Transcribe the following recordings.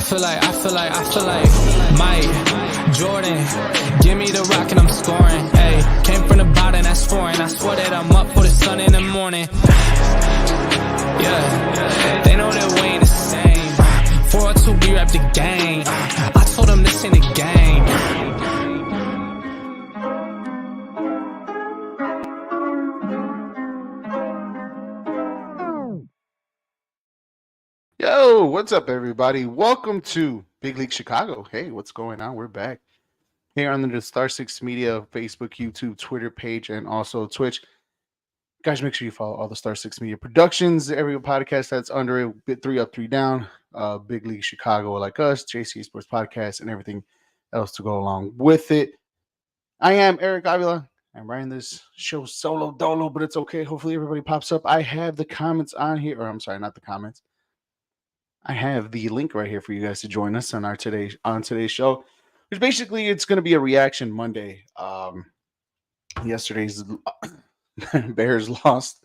feel like Mike Jordan. Give me the rock and I'm scoring. Hey, came from the bottom, that's foreign. I swear that I'm up for the sun in the morning. Yeah, they know that we ain't the same. 402, we rap the game. I told them this ain't a game. Yo, what's up, everybody? Welcome to Big League Chicago. Hey, what's going on? We're back here on the Star Six Media Facebook, YouTube, Twitter page, and also Twitch. Guys, make sure you follow all the Star Six Media productions. Every podcast that's under it, Bit 3 Up, 3 Down, Big League Chicago like us, JC Sports Podcast, and everything else to go along with it. I am Eric Avila. I'm running this show solo dolo, but it's okay. Hopefully everybody pops up. I have the comments on here, or I'm sorry, not the comments. I have the link right here for you guys to join us on today's show, which basically it's going to be a reaction Monday. Yesterday's Bears lost.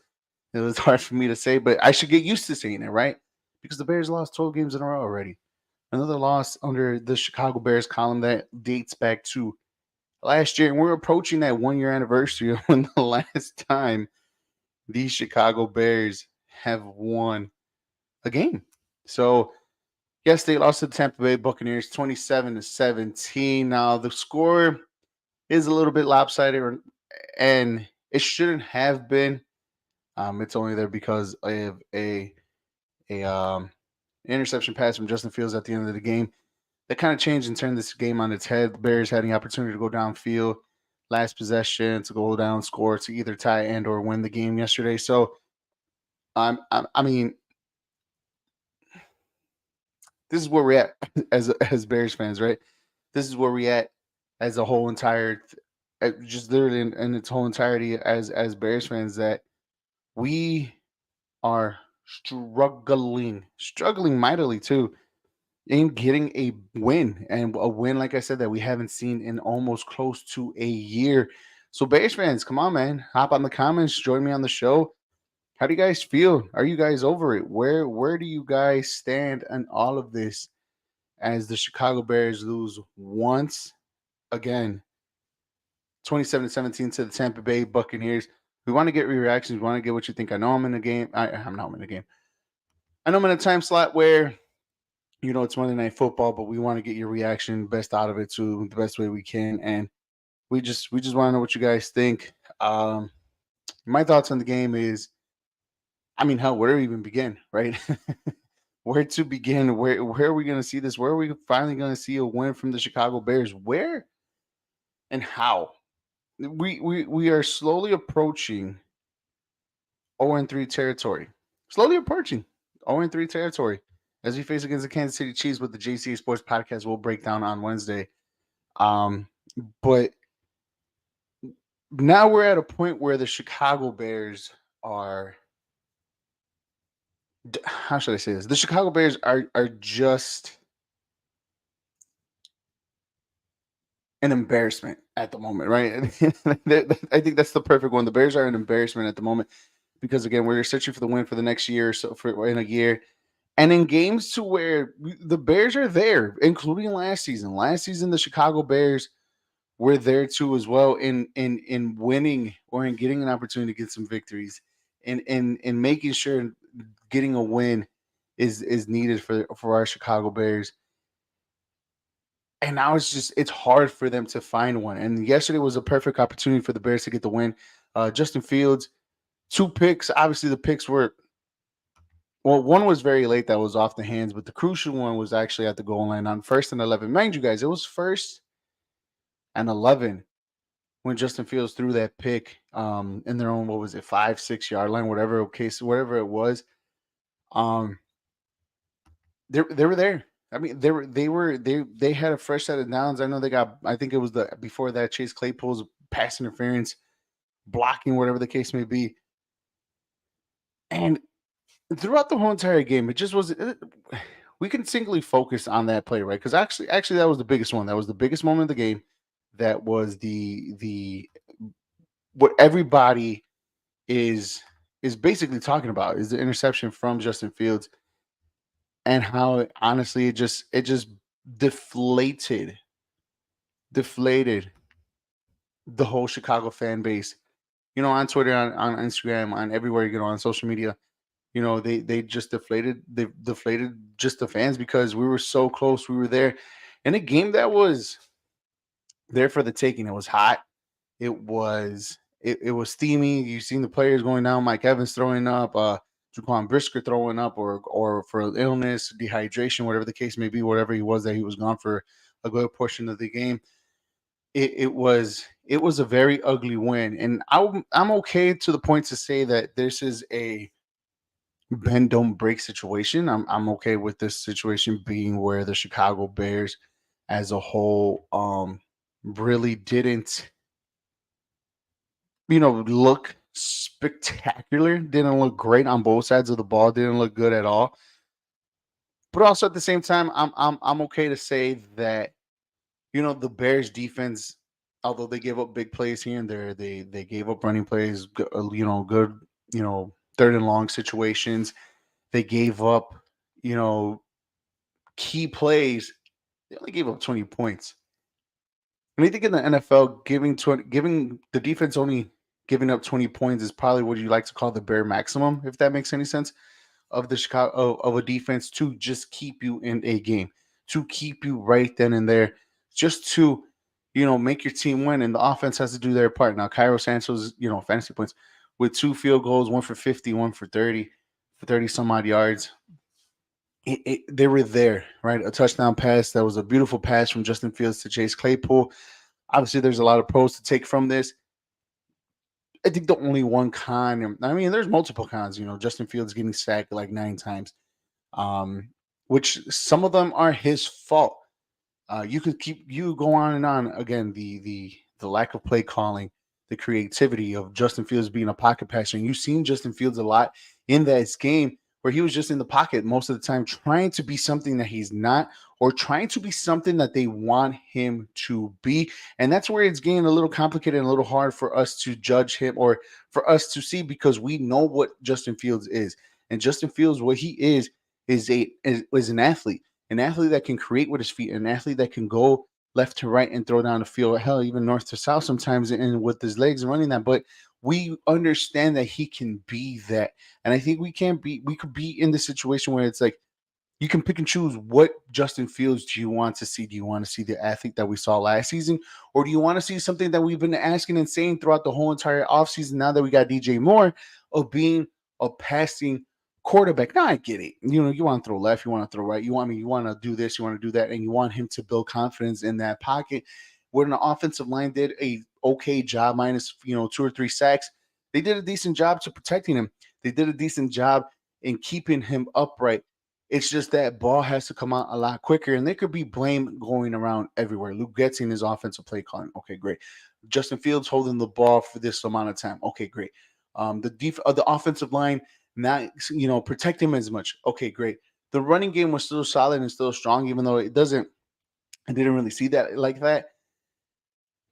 It was hard for me to say, but I should get used to saying it, right? Because the Bears lost 12 games in a row already. Another loss under the Chicago Bears column that dates back to last year, and we're approaching that 1-year anniversary of when the last time the Chicago Bears have won a game. So, yes, they lost to the Tampa Bay Buccaneers 27-17. Now, the score is a little bit lopsided, and it shouldn't have been. It's only there because of a interception pass from Justin Fields at the end of the game. That kind of changed and turned this game on its head. The Bears had the opportunity to go downfield, last possession, to go down, score, to either tie and or win the game yesterday. So, I mean, this is where we're at as Bears fans, right? This is where we're at as a whole entire, just literally in its whole entirety as Bears fans, that we are struggling mightily too in getting a win, and a win, like I said, that we haven't seen in almost close to a year. So Bears fans, come on, man, hop on the comments, join me on the show. How do you guys feel? Are you guys over it? Where do you guys stand on all of this as the Chicago Bears lose once again, 27-17 to the Tampa Bay Buccaneers? We want to get reactions. We want to get what you think. I know I'm in the game. I'm not in the game. I know I'm in a time slot where, it's Monday Night Football, but we want to get your reaction, best out of it too, the best way we can. And we just want to know what you guys think. My thoughts on the game is, hell, where do we even begin, right? Where to begin? Where are we going to see this? Where are we finally going to see a win from the Chicago Bears? Where and how? We are slowly approaching 0-3 territory. Slowly approaching 0-3 territory as we face against the Kansas City Chiefs with the JC Sports Podcast. We'll break down on Wednesday. But now we're at a point where the Chicago Bears are, how should I say this? The Chicago Bears are just an embarrassment at the moment, right? I think that's the perfect one. The Bears are an embarrassment at the moment because, again, we're searching for the win for the next year, so in a year, and in games to where the Bears are there, including last season. Last season, the Chicago Bears were there too as well in winning or in getting an opportunity to get some victories, in making sure getting a win is needed for our Chicago Bears. And now it's hard for them to find one. And yesterday was a perfect opportunity for the Bears to get the win. Justin Fields, 2 picks. Obviously, the picks were, well, one was very late that was off the hands, but the crucial one was actually at the goal line on 1st and 11. Mind you guys, it was 1st and 11 when Justin Fields threw that pick in their own, 5-6 yard line, whatever it was. They were there. They had a fresh set of downs. I know they got, I think it was before that, Chase Claypool's pass interference, blocking, whatever the case may be. And throughout the whole entire game, it just was, we can singly focus on that play, right? Because actually that was the biggest one. That was the biggest moment of the game. That was the what everybody is basically talking about, is the interception from Justin Fields. and how honestly it just deflated deflated the whole Chicago fan base. On Twitter, on Instagram, on everywhere you go on social media. They just deflated just the fans because we were so close. We were there in a game that was there for the taking. It was hot. It was steamy. You seen the players going down. Mike Evans throwing up. Jaquan Brisker throwing up, or for illness, dehydration, whatever the case may be, whatever he was that he was gone for a good portion of the game. It was a very ugly win, and I'm okay to the point to say that this is a bend don't break situation. I'm okay with this situation being where the Chicago Bears as a whole really didn't look spectacular, didn't look great on both sides of the ball, didn't look good at all. But also at the same time, I'm okay to say that the Bears defense, although they gave up big plays here and there, they gave up running plays, good, third and long situations. They gave up, you know, key plays. They only gave up 20 points. And I think in the NFL, giving the defense only giving up 20 points is probably what you like to call the bare maximum, if that makes any sense, of the Chicago of a defense to just keep you in a game, to keep you right then and there, just to make your team win. And the offense has to do their part. Now, Cairo Santos, fantasy points with 2 field goals, one for 50, one for 30, for 30 some odd yards. They were there, right? A touchdown pass that was a beautiful pass from Justin Fields to Chase Claypool. Obviously, there's a lot of pros to take from this. I think the only one con, I mean, there's multiple cons. Justin Fields getting sacked like 9 times, which some of them are his fault. You go on and on. Again, the lack of play calling, the creativity of Justin Fields being a pocket passer. And you've seen Justin Fields a lot in that game where he was just in the pocket most of the time, trying to be something that he's not, or trying to be something that they want him to be. And that's where it's getting a little complicated and a little hard for us to judge him, or for us to see, because we know what Justin Fields is. And Justin Fields, what he is an athlete. An athlete that can create with his feet, an athlete that can go left to right and throw down the field, hell, even north to south sometimes, and with his legs running that. But we understand that he can be that. And I think we could be in the situation where it's like you can pick and choose what Justin Fields do you want to see. Do you want to see the athlete that we saw last season? Or do you want to see something that we've been asking and saying throughout the whole entire offseason, now that we got DJ Moore, of being a passing quarterback? Now I get it. You want to throw left, you want to throw right, you want to do this, you want to do that, and you want him to build confidence in that pocket. When the offensive line did a okay job, minus 2 or 3 sacks, they did a decent job to protecting him. They did a decent job in keeping him upright. It's just that ball has to come out a lot quicker, and there could be blame going around everywhere. Luke Getzing is offensive play calling. Okay, great. Justin Fields holding the ball for this amount of time. Okay, great. The offensive line not protect him as much. Okay, great. The running game was still solid and still strong, even though I didn't really see that like that.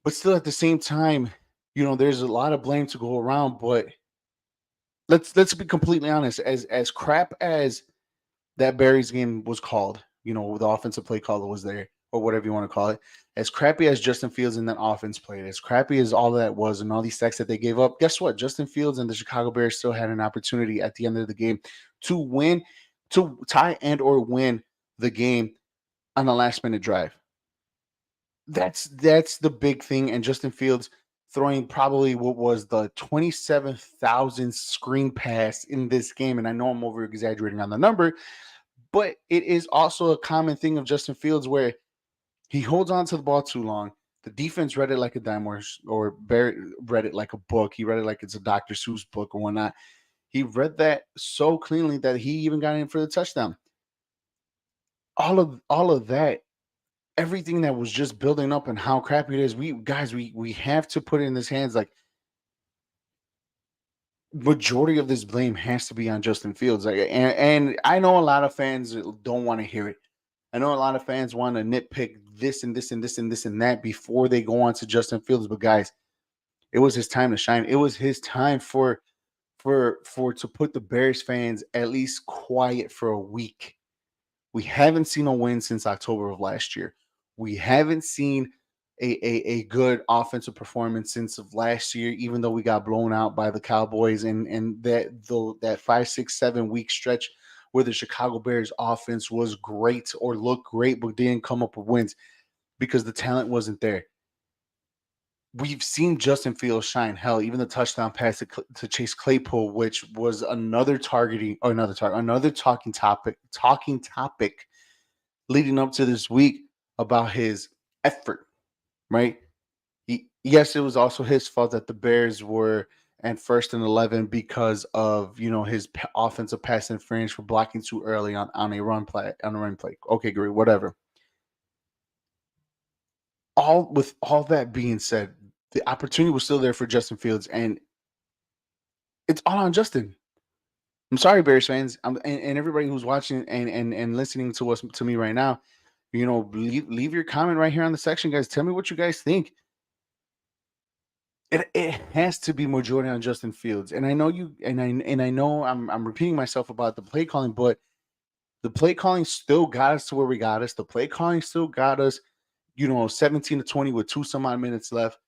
But still, at the same time, there's a lot of blame to go around. But let's be completely honest. As crap as that Bears game was called, the offensive play caller was there, or whatever you want to call it, as crappy as Justin Fields and that offense played, as crappy as all that was, and all these sacks that they gave up, guess what? Justin Fields and the Chicago Bears still had an opportunity at the end of the game to win, to tie and or win the game on the last minute drive. That's the big thing. And Justin Fields throwing probably what was the 27,000 screen pass in this game. And I know I'm over exaggerating on the number, but it is also a common thing of Justin Fields where he holds on to the ball too long. The defense read it like a dime, or read it like a book. He read it like it's a Dr. Seuss book or whatnot. He read that so cleanly that he even got in for the touchdown. All of that, everything that was just building up and how crappy it is, we have to put it in his hands. Like, majority of this blame has to be on Justin Fields. And I know a lot of fans don't want to hear it. I know a lot of fans want to nitpick this and this and this and this and that before they go on to Justin Fields. But guys, it was his time to shine. It was his time to put the Bears fans at least quiet for a week. We haven't seen a win since October of last year. We haven't seen a good offensive performance since of last year, even though we got blown out by the Cowboys and that 5, 6, 7 week stretch where the Chicago Bears offense was great or looked great but didn't come up with wins because the talent wasn't there. We've seen Justin Fields shine. Hell, even the touchdown pass to Chase Claypool, which was another talking topic leading up to this week about his effort, right? Yes, it was also his fault that the Bears were at 1st and 11 because of his offensive pass interference for blocking too early on a run play. Okay, great, whatever. With all that being said, the opportunity was still there for Justin Fields, and it's all on Justin. I'm sorry, Bears fans, and everybody who's watching and listening to me right now. Leave your comment right here on the section, guys. Tell me what you guys think. It has to be majority on Justin Fields, and I know I know I'm repeating myself about the play calling, but the play calling still got us to where we got us. The play calling still got us, 17-20 with 2 some odd minutes left.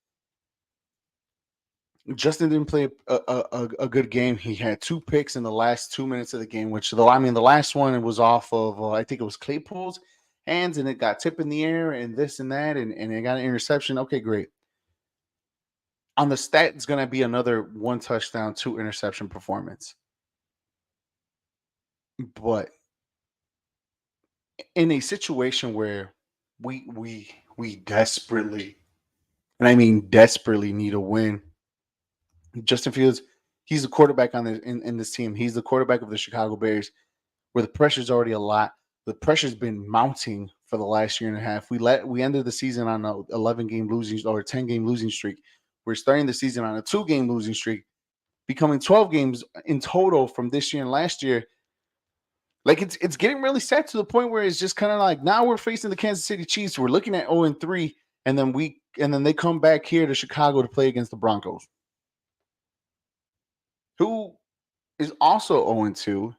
Justin didn't play a good game. He had 2 picks in the last 2 minutes of the game, which the last one it was off of I think it was Claypool's hands, and it got tipped in the air and this and that, and it got an interception. Okay, great. On the stat, it's going to be another 1 touchdown, 2 interception performance. But in a situation where we desperately, and I mean desperately, need a win, Justin Fields, he's the quarterback in this team. He's the quarterback of the Chicago Bears, where the pressure's already a lot. The pressure's been mounting for the last year and a half. We ended the season on a 11-game losing or 10-game losing streak. We're starting the season on a 2-game losing streak, becoming 12 games in total from this year and last year. Like it's getting really sad to the point where it's just kind of like now we're facing the Kansas City Chiefs. We're looking at 0-3, and then they come back here to Chicago to play against the Broncos, who is also 0-2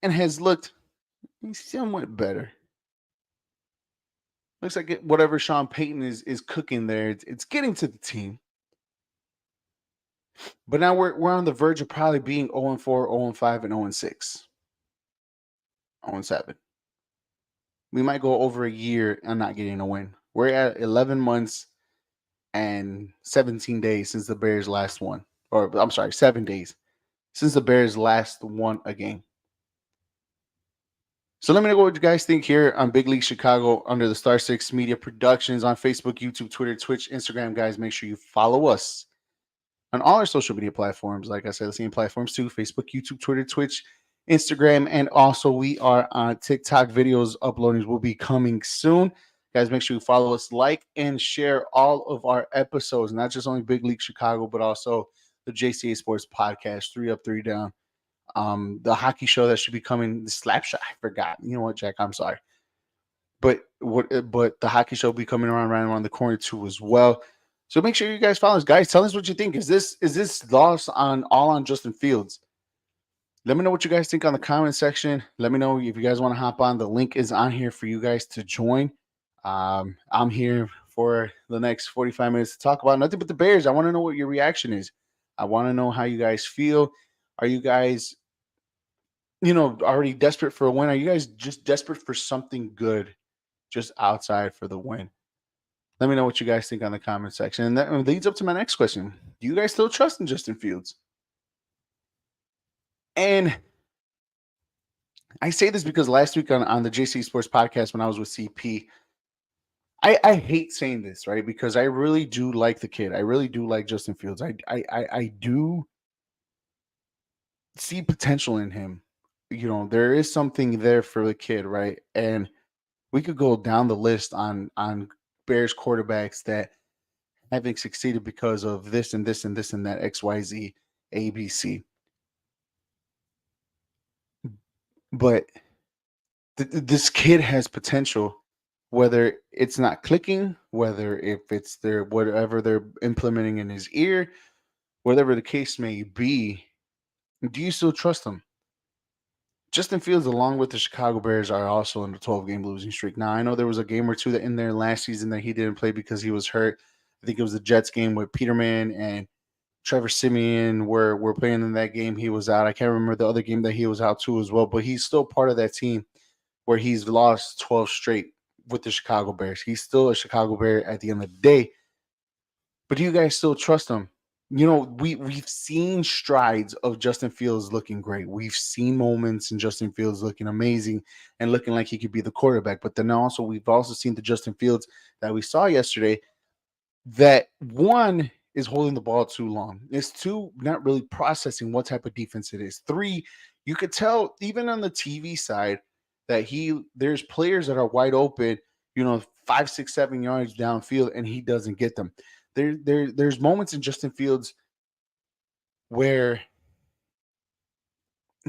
and has looked somewhat better. Looks like whatever Sean Payton is cooking there, it's getting to the team. But now we're on the verge of probably being 0-4, 0-5, and 0-6, 0-7. We might go over a year and not getting a win. We're at 11 months and 17 days since the Bears last won. Or I'm sorry, 7 days since the Bears last won a game. So let me know what you guys think here on Big League Chicago under the Star 6 Media Productions on Facebook, YouTube, Twitter, Twitch, Instagram. Guys, make sure you follow us on all our social media platforms. Like I said, the same platforms too: Facebook, YouTube, Twitter, Twitch, Instagram, and also we are on TikTok. Videos uploadings will be coming soon. Guys, make sure you follow us, like, and share all of our episodes, not just only Big League Chicago, but also the JCA Sports Podcast, 3 Up, 3 Down. The hockey show that should be coming, the Slap Shot. I forgot. You know what, Jack? I'm sorry. But the hockey show will be coming right around the corner too as well. So make sure you guys follow us. Guys, tell us what you think. Is this loss on Justin Fields? Let me know what you guys think on the comment section. Let me know if you guys want to hop on. The link is on here for you guys to join. I'm here for the next 45 minutes to talk about nothing but the Bears. I want to know what your reaction is. I want to know how you guys feel. Are you guys, already desperate for a win? Are you guys just desperate for something good just outside for the win? Let me know what you guys think on the comment section. And that leads up to my next question. Do you guys still trust in Justin Fields? And I say this because last week on the JC Sports Podcast when I was with CP, I hate saying this, right? Because I really do like the kid. I really do like Justin Fields. I do see potential in him. There is something there for the kid, right? And we could go down the list on Bears quarterbacks that haven't succeeded because of this and this and this and that, XYZ, ABC. But this kid has potential, whether it's not clicking, whether if it's whatever they're implementing in his ear, whatever the case may be. Do you still trust him? Justin Fields, along with the Chicago Bears, are also in the 12-game losing streak. Now, I know there was a game or two that in there last season that he didn't play because he was hurt. I think it was the Jets game with Peterman and Trevor Simeon were playing in that game. He was out. I can't remember the other game that he was out too as well, but he's still part of that team where he's lost 12 straight with the Chicago Bears. He's still a Chicago Bear at the end of the day. But do you guys still trust him? You know, we've seen strides of Justin Fields looking great. We've seen moments in Justin Fields looking amazing and looking like he could be the quarterback. But then also we've also seen the Justin Fields that we saw yesterday that one is holding the ball too long. It's two, not really processing what type of defense it is. Three, you could tell even on the TV side that there's players that are wide open, 5, 6, 7 yards downfield, and he doesn't get them. There's moments in Justin Fields where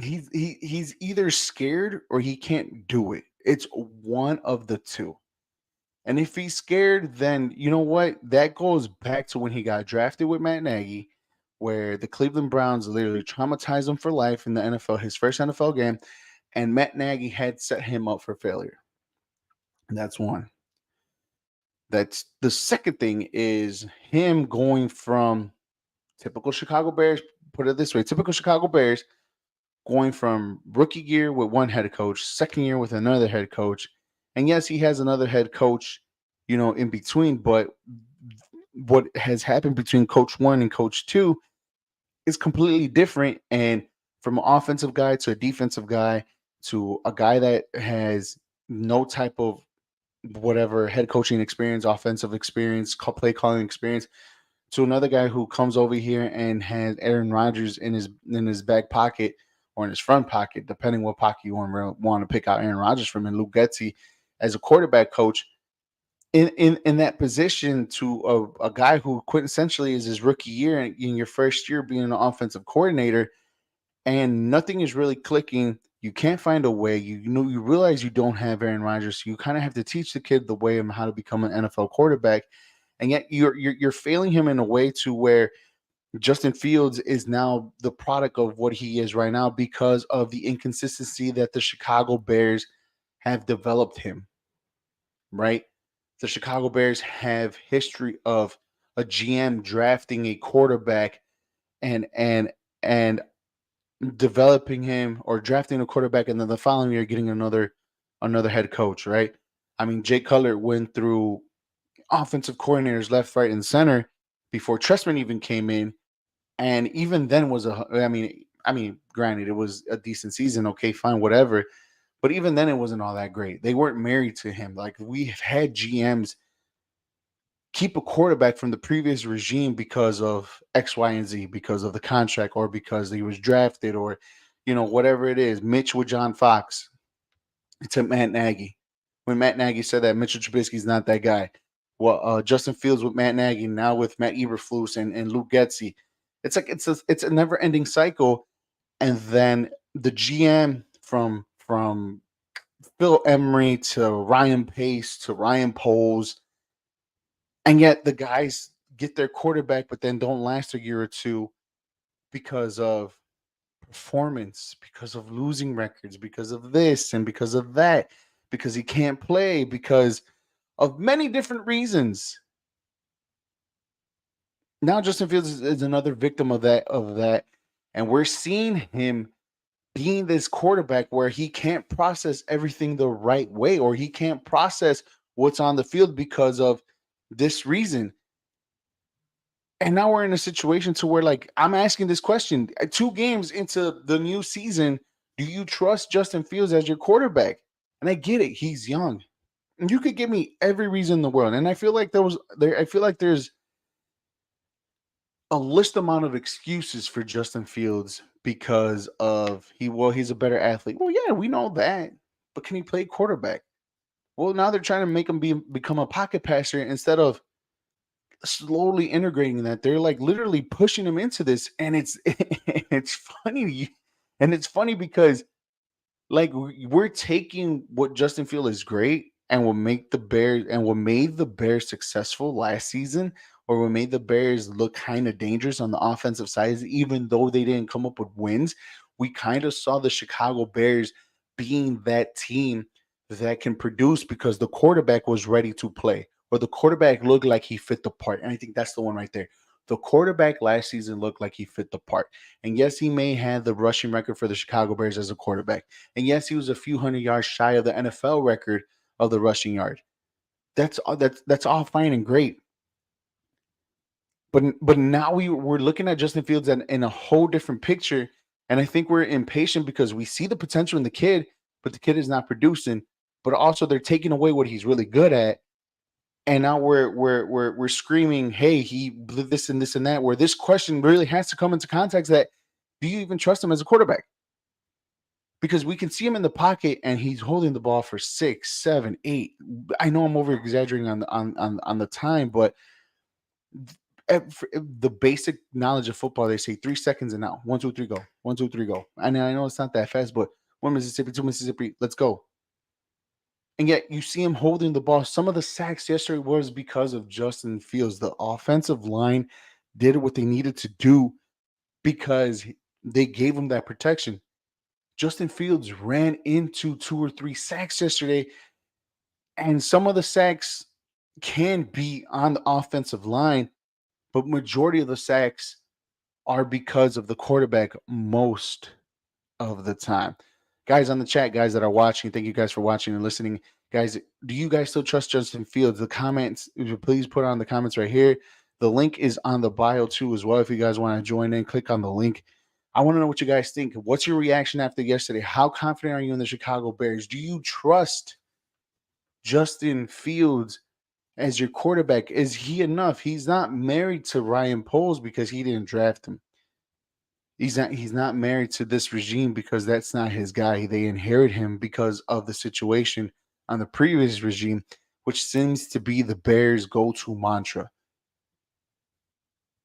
he's either scared or he can't do it. It's one of the two. And if he's scared, then you know what? That goes back to when he got drafted with Matt Nagy, where the Cleveland Browns literally traumatized him for life in the NFL, his first NFL game, and Matt Nagy had set him up for failure. And that's one. That's the second thing is him going from typical Chicago Bears, put it this way, typical Chicago Bears going from rookie year with one head coach, second year with another head coach. And yes, he has another head coach, in between, but what has happened between coach one and coach two is completely different. And from an offensive guy to a defensive guy to a guy that has no type of whatever head coaching experience, offensive experience, play calling experience, to another guy who comes over here and has Aaron Rodgers in his back pocket or in his front pocket, depending what pocket you want to pick out Aaron Rodgers from, and Luke Getsy as a quarterback coach in that position to a guy who quintessentially is his rookie year in your first year being an offensive coordinator, and nothing is really clicking. You can't find a way. You realize you don't have Aaron Rodgers, so you kind of have to teach the kid the way of how to become an NFL quarterback, and yet you're failing him in a way to where Justin Fields is now the product of what he is right now because of the inconsistency that the Chicago Bears have developed him. Right? The Chicago Bears have history of a GM drafting a quarterback and developing him, or drafting a quarterback and then the following year getting another head coach, right? I mean, Jay Cutler went through offensive coordinators left, right, and center before Trestman even came in, and even then granted, it was a decent season, okay, fine, whatever, but even then it wasn't all that great. They weren't married to him. Like, we have had GMs keep a quarterback from the previous regime because of X, Y, and Z, because of the contract, or because he was drafted, or whatever it is. Mitch with John Fox to Matt Nagy. When Matt Nagy said that Mitchell Trubisky's not that guy. Well, Justin Fields with Matt Nagy, now with Matt Eberflus and Luke Getsy. It's like it's a never-ending cycle. And then the GM from Phil Emery to Ryan Pace to Ryan Poles, and yet the guys get their quarterback, but then don't last a year or two because of performance, because of losing records, because of this and because of that, because he can't play, because of many different reasons. Now Justin Fields is another victim of that. And we're seeing him being this quarterback where he can't process everything the right way, or he can't process what's on the field because of this reason. And now we're in a situation to where, like, I'm asking this question 2 games into the new season. Do you trust Justin Fields as your quarterback? And I get it. He's young. And you could give me every reason in the world. And I feel like there's a list amount of excuses for Justin Fields because of he's a better athlete. Well, yeah, we know that. But can he play quarterback? Well, now they're trying to make him become a pocket passer instead of slowly integrating that. They're like literally pushing him into this, and it's it's funny. And it's funny because, like, we're taking what Justin Fields is great and what made the Bears successful last season, or what made the Bears look kind of dangerous on the offensive side, even though they didn't come up with wins. we kind of saw the Chicago Bears being that team that can produce because the quarterback was ready to play, or the quarterback looked like he fit the part. And I think that's the one right there. The quarterback last season looked like he fit the part. And yes, he may have the rushing record for the Chicago Bears as a quarterback. And yes, he was a few hundred yards shy of the NFL record of the rushing yard. That's all fine and great. But now we're looking at Justin Fields in a whole different picture, and I think we're impatient because we see the potential in the kid, but the kid is not producing. But also they're taking away what he's really good at, and now we're screaming, "Hey, he did this and this and that." Where this question really has to come into context: that do you even trust him as a quarterback? Because we can see him in the pocket and he's holding the ball for 6, 7, 8. I know I'm over exaggerating on the time, but the basic knowledge of football, they say 3 seconds and out. 1, 2, 3, go. 1, 2, 3, go. And I know it's not that fast, but 1 Mississippi, 2 Mississippi, let's go. And yet you see him holding the ball. Some of the sacks yesterday was because of Justin Fields. The offensive line did what they needed to do because they gave him that protection. Justin Fields ran into 2 or 3 sacks yesterday, and some of the sacks can be on the offensive line, but majority of the sacks are because of the quarterback most of the time. Guys on the chat, guys that are watching, thank you guys for watching and listening. Guys, do you guys still trust Justin Fields? The comments, please put on the comments right here. The link is on the bio too as well. If you guys want to join in, click on the link. I want to know what you guys think. What's your reaction after yesterday? How confident are you in the Chicago Bears? Do you trust Justin Fields as your quarterback? Is he enough? He's not married to Ryan Poles because he didn't draft him. He's not married to this regime because that's not his guy. They inherit him because of the situation on the previous regime, which seems to be the Bears' go-to mantra.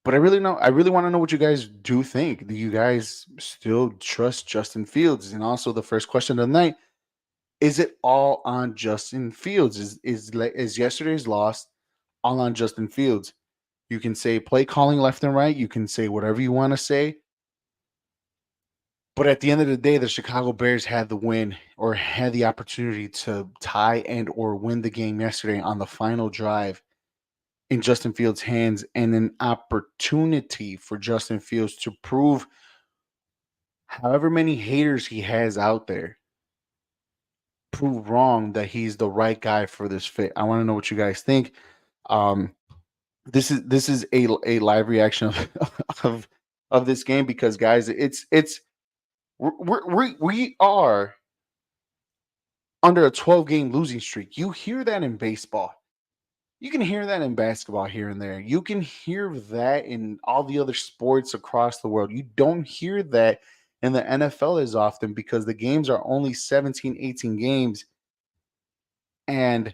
But I really want to know what you guys do think. Do you guys still trust Justin Fields? And also the first question of the night, is it all on Justin Fields? Is yesterday's loss all on Justin Fields? You can say play calling left and right. You can say whatever you want to say. But at the end of the day, the Chicago Bears had the win, or had the opportunity to tie and or win the game yesterday on the final drive in Justin Fields' hands, and an opportunity for Justin Fields to prove however many haters he has out there, prove wrong that he's the right guy for this fit. I want to know what you guys think. This is a live reaction of this game because, guys, we are under a 12-game losing streak. You hear that in baseball. You can hear that in basketball here and there. You can hear that in all the other sports across the world. You don't hear that in the NFL as often because the games are only 17, 18 games. And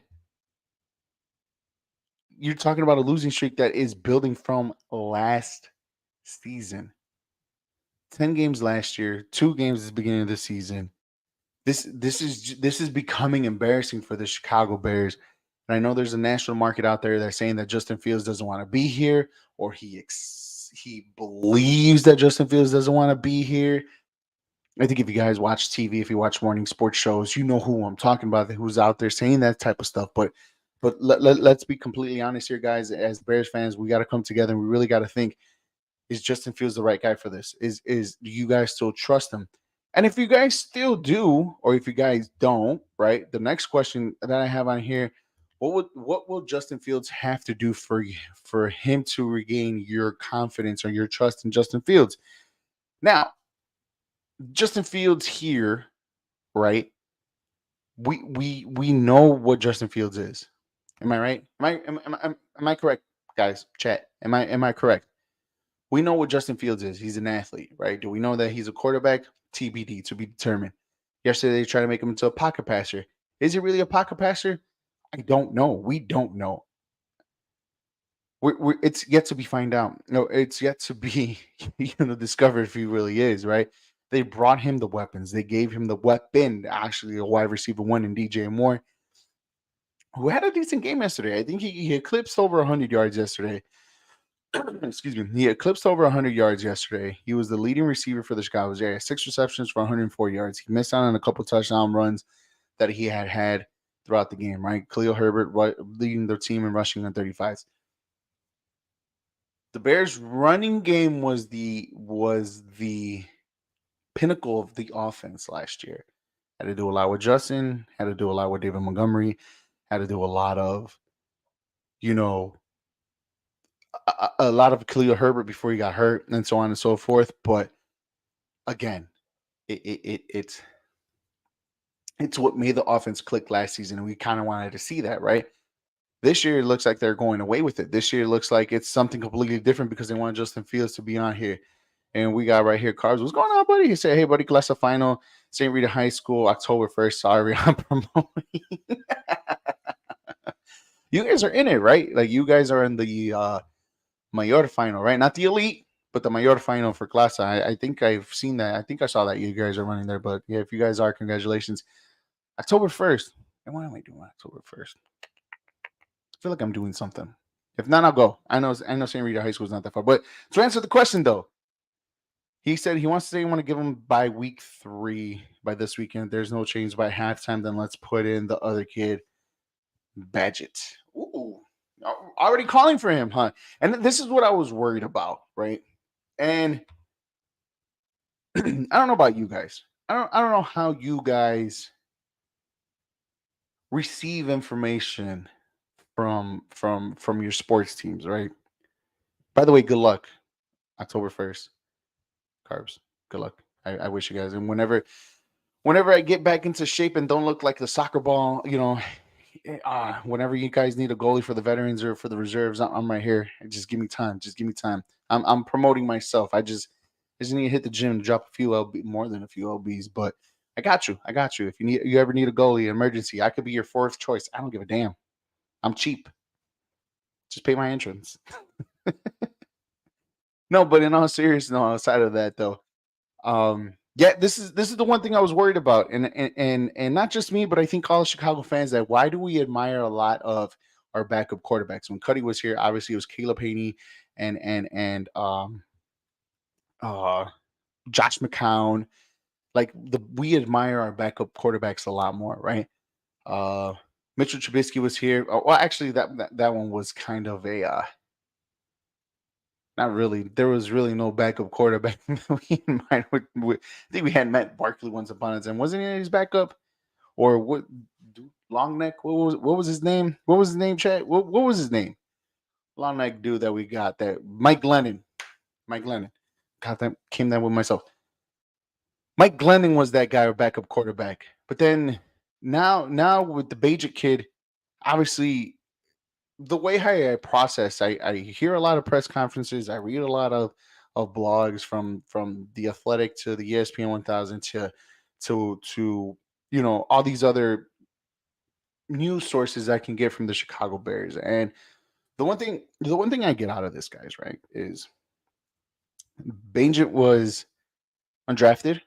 you're talking about a losing streak that is building from last season. 10 games last year, 2 games at the beginning of the season. This is becoming embarrassing for the Chicago Bears. And I know there's a national market out there that's saying that Justin Fields doesn't want to be here, or he believes that Justin Fields doesn't want to be here. I think if you guys watch TV, if you watch morning sports shows, you know who I'm talking about, who's out there saying that type of stuff. But let's be completely honest here, guys. As Bears fans, we got to come together and we really got to think, is Justin Fields the right guy for this? Do you guys still trust him? And if you guys still do, or if you guys don't, right? The next question that I have on here, what will Justin Fields have to do for him to regain your confidence or your trust in Justin Fields? Now, Justin Fields here, right? We know what Justin Fields is. Am I right? Am I correct, guys? Chat. Am I correct? We know what Justin Fields is. He's an athlete, right? Do we know that he's a quarterback? TBD, to be determined. Yesterday, they tried to make him into a pocket passer. Is he really a pocket passer? I don't know. We don't know. It's yet to be found out. No, it's yet to be discovered if he really is, right? They brought him the weapons. They gave him the weapon, actually, a wide receiver one in DJ Moore, who had a decent game yesterday. I think he eclipsed over 100 yards yesterday. excuse me, he eclipsed over 100 yards yesterday. He was the leading receiver for the Chicago Bears. He had 6 receptions for 104 yards. He missed out on a couple touchdown runs that he had throughout the game, right? Khalil Herbert leading their team in rushing on 35s. The Bears' running game was the pinnacle of the offense last year. Had to do a lot with Justin, had to do a lot with David Montgomery, had to do a lot of, a lot of Khalil Herbert before he got hurt, and so on and so forth. But again, it's what made the offense click last season, and we kind of wanted to see that, right? This year, it looks like they're going away with it. This year, it looks like it's something completely different because they want Justin Fields to be on here. And we got right here, Carbs. What's going on, buddy? He said, hey, buddy, class of final, St. Rita High School, October 1st. Sorry, I'm promoting. You guys are in it, right? Like, you guys are in the Mayor final, right? Not the elite, but the Mayor final for class. I think I've seen that. I think I saw that you guys are running there. But yeah, if you guys are, congratulations. October 1st. And what am I doing October 1st? I feel like I'm doing something. If not, I'll go. I know St. Rita High School is not that far. But to answer the question, though, he said he wants to say he want to give him by week 3, by this weekend. There's no change by halftime. Then let's put in the other kid, Badgett. Ooh, already calling for him, huh? And this is what I was worried about, right? And I don't know about you guys. I don't know how you guys receive information from your sports teams, right? By the way, good luck. October 1st. Carbs. Good luck. I wish you guys. And whenever I get back into shape and don't look like the soccer ball, whenever you guys need a goalie for the veterans or for the reserves, I'm right here. Just give me time. Just give me time. I'm promoting myself. I just need to hit the gym and drop a few LB, more than a few LBs, but I got you. If you ever need a goalie, emergency, I could be your 4th choice. I don't give a damn. I'm cheap. Just pay my entrance. No, but in all seriousness, outside of that though, yeah, this is the one thing I was worried about, and not just me, but I think all Chicago fans, that why do we admire a lot of our backup quarterbacks? When Cuddy was here, obviously it was Caleb Haney and Josh McCown. Like, we admire our backup quarterbacks a lot more, right? Mitchell Trubisky was here. Well, actually, that one was kind of a not really. There was really no backup quarterback. I think we had Matt Barkley once upon a time. Wasn't he his backup? Or what? Long neck. What was his name? What was his name, Chad? What was his name? Long neck dude that we got. That Mike Glennon. God, that came down with myself. Mike Glennon was that guy, or backup quarterback. But then now with the Badgett kid, obviously, the way I process, I hear a lot of press conferences. I read a lot of blogs from the Athletic to the ESPN 1000 to all these other news sources I can get from the Chicago Bears. And the one thing I get out of this, guys, right, is Badgett was undrafted.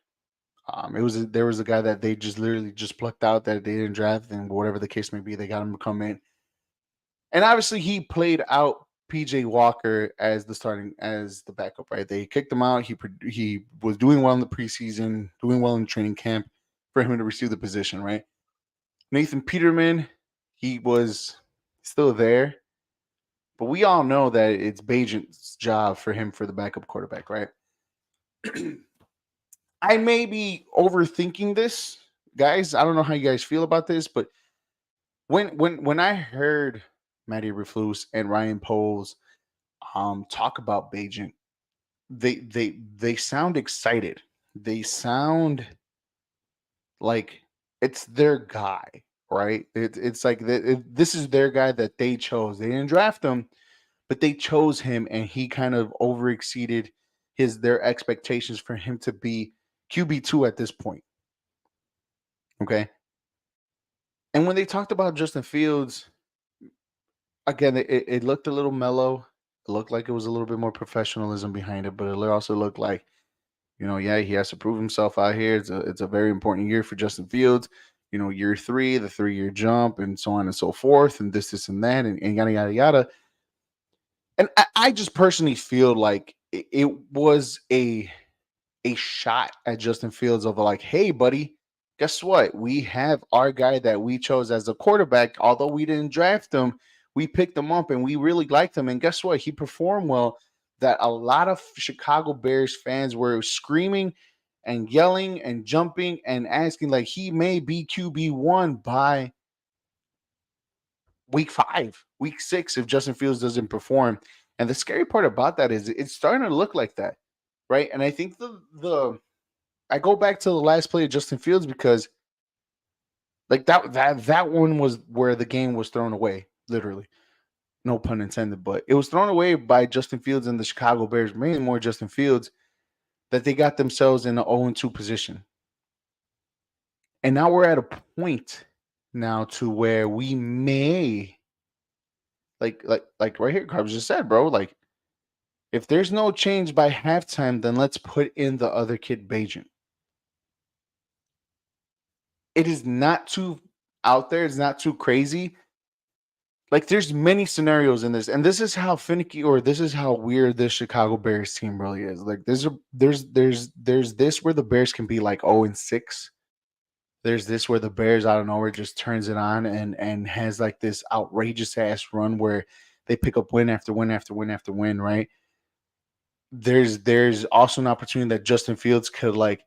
There was a guy that they just literally just plucked out that they didn't draft, and whatever the case may be, they got him to come in. And obviously, he played out PJ Walker as the backup, right? They kicked him out. He was doing well in the preseason, doing well in the training camp for him to receive the position, right? Nathan Peterman, he was still there, but we all know that it's Badgett's job for the backup quarterback, right? I may be overthinking this, guys. I don't know how you guys feel about this, but when I heard Matty Eberflus and Ryan Poles talk about Badgett, they sound excited. They sound like it's their guy, right? It's like this is their guy that they chose. They didn't draft him, but they chose him, and he kind of overexceeded their expectations for him to be QB2 at this point. Okay. And when they talked about Justin Fields, again, it looked a little mellow. It looked like it was a little bit more professionalism behind it, but it also looked like, yeah, he has to prove himself out here. It's a very important year for Justin Fields. Year 3, the 3-year jump, and so on and so forth, and this and that, and yada, yada, yada. And I just personally feel like it was a shot at Justin Fields of like, hey, buddy, guess what? We have our guy that we chose as a quarterback. Although we didn't draft him, we picked him up and we really liked him. And guess what? He performed well. That a lot of Chicago Bears fans were screaming and yelling and jumping and asking, like, he may be QB1 by week 5, week 6 if Justin Fields doesn't perform. And the scary part about that is it's starting to look like that, right? And I think the I go back to the last play of Justin Fields because like that one was where the game was thrown away, literally. No pun intended, but it was thrown away by Justin Fields and the Chicago Bears, mainly more Justin Fields, that they got themselves in an 0-2 position. And now we're at a point now to where we may like right here, Carbs just said, bro, like if there's no change by halftime, then let's put in the other kid Bajan. It is not too out there, it's not too crazy. Like there's many scenarios in this, and this is how finicky or this is how weird this Chicago Bears team really is. Like there's this where the Bears can be like 0-6. There's this where the Bears out of nowhere just turns it on and has like this outrageous ass run where they pick up win after win after win after win, right? There's also an opportunity that Justin Fields could like,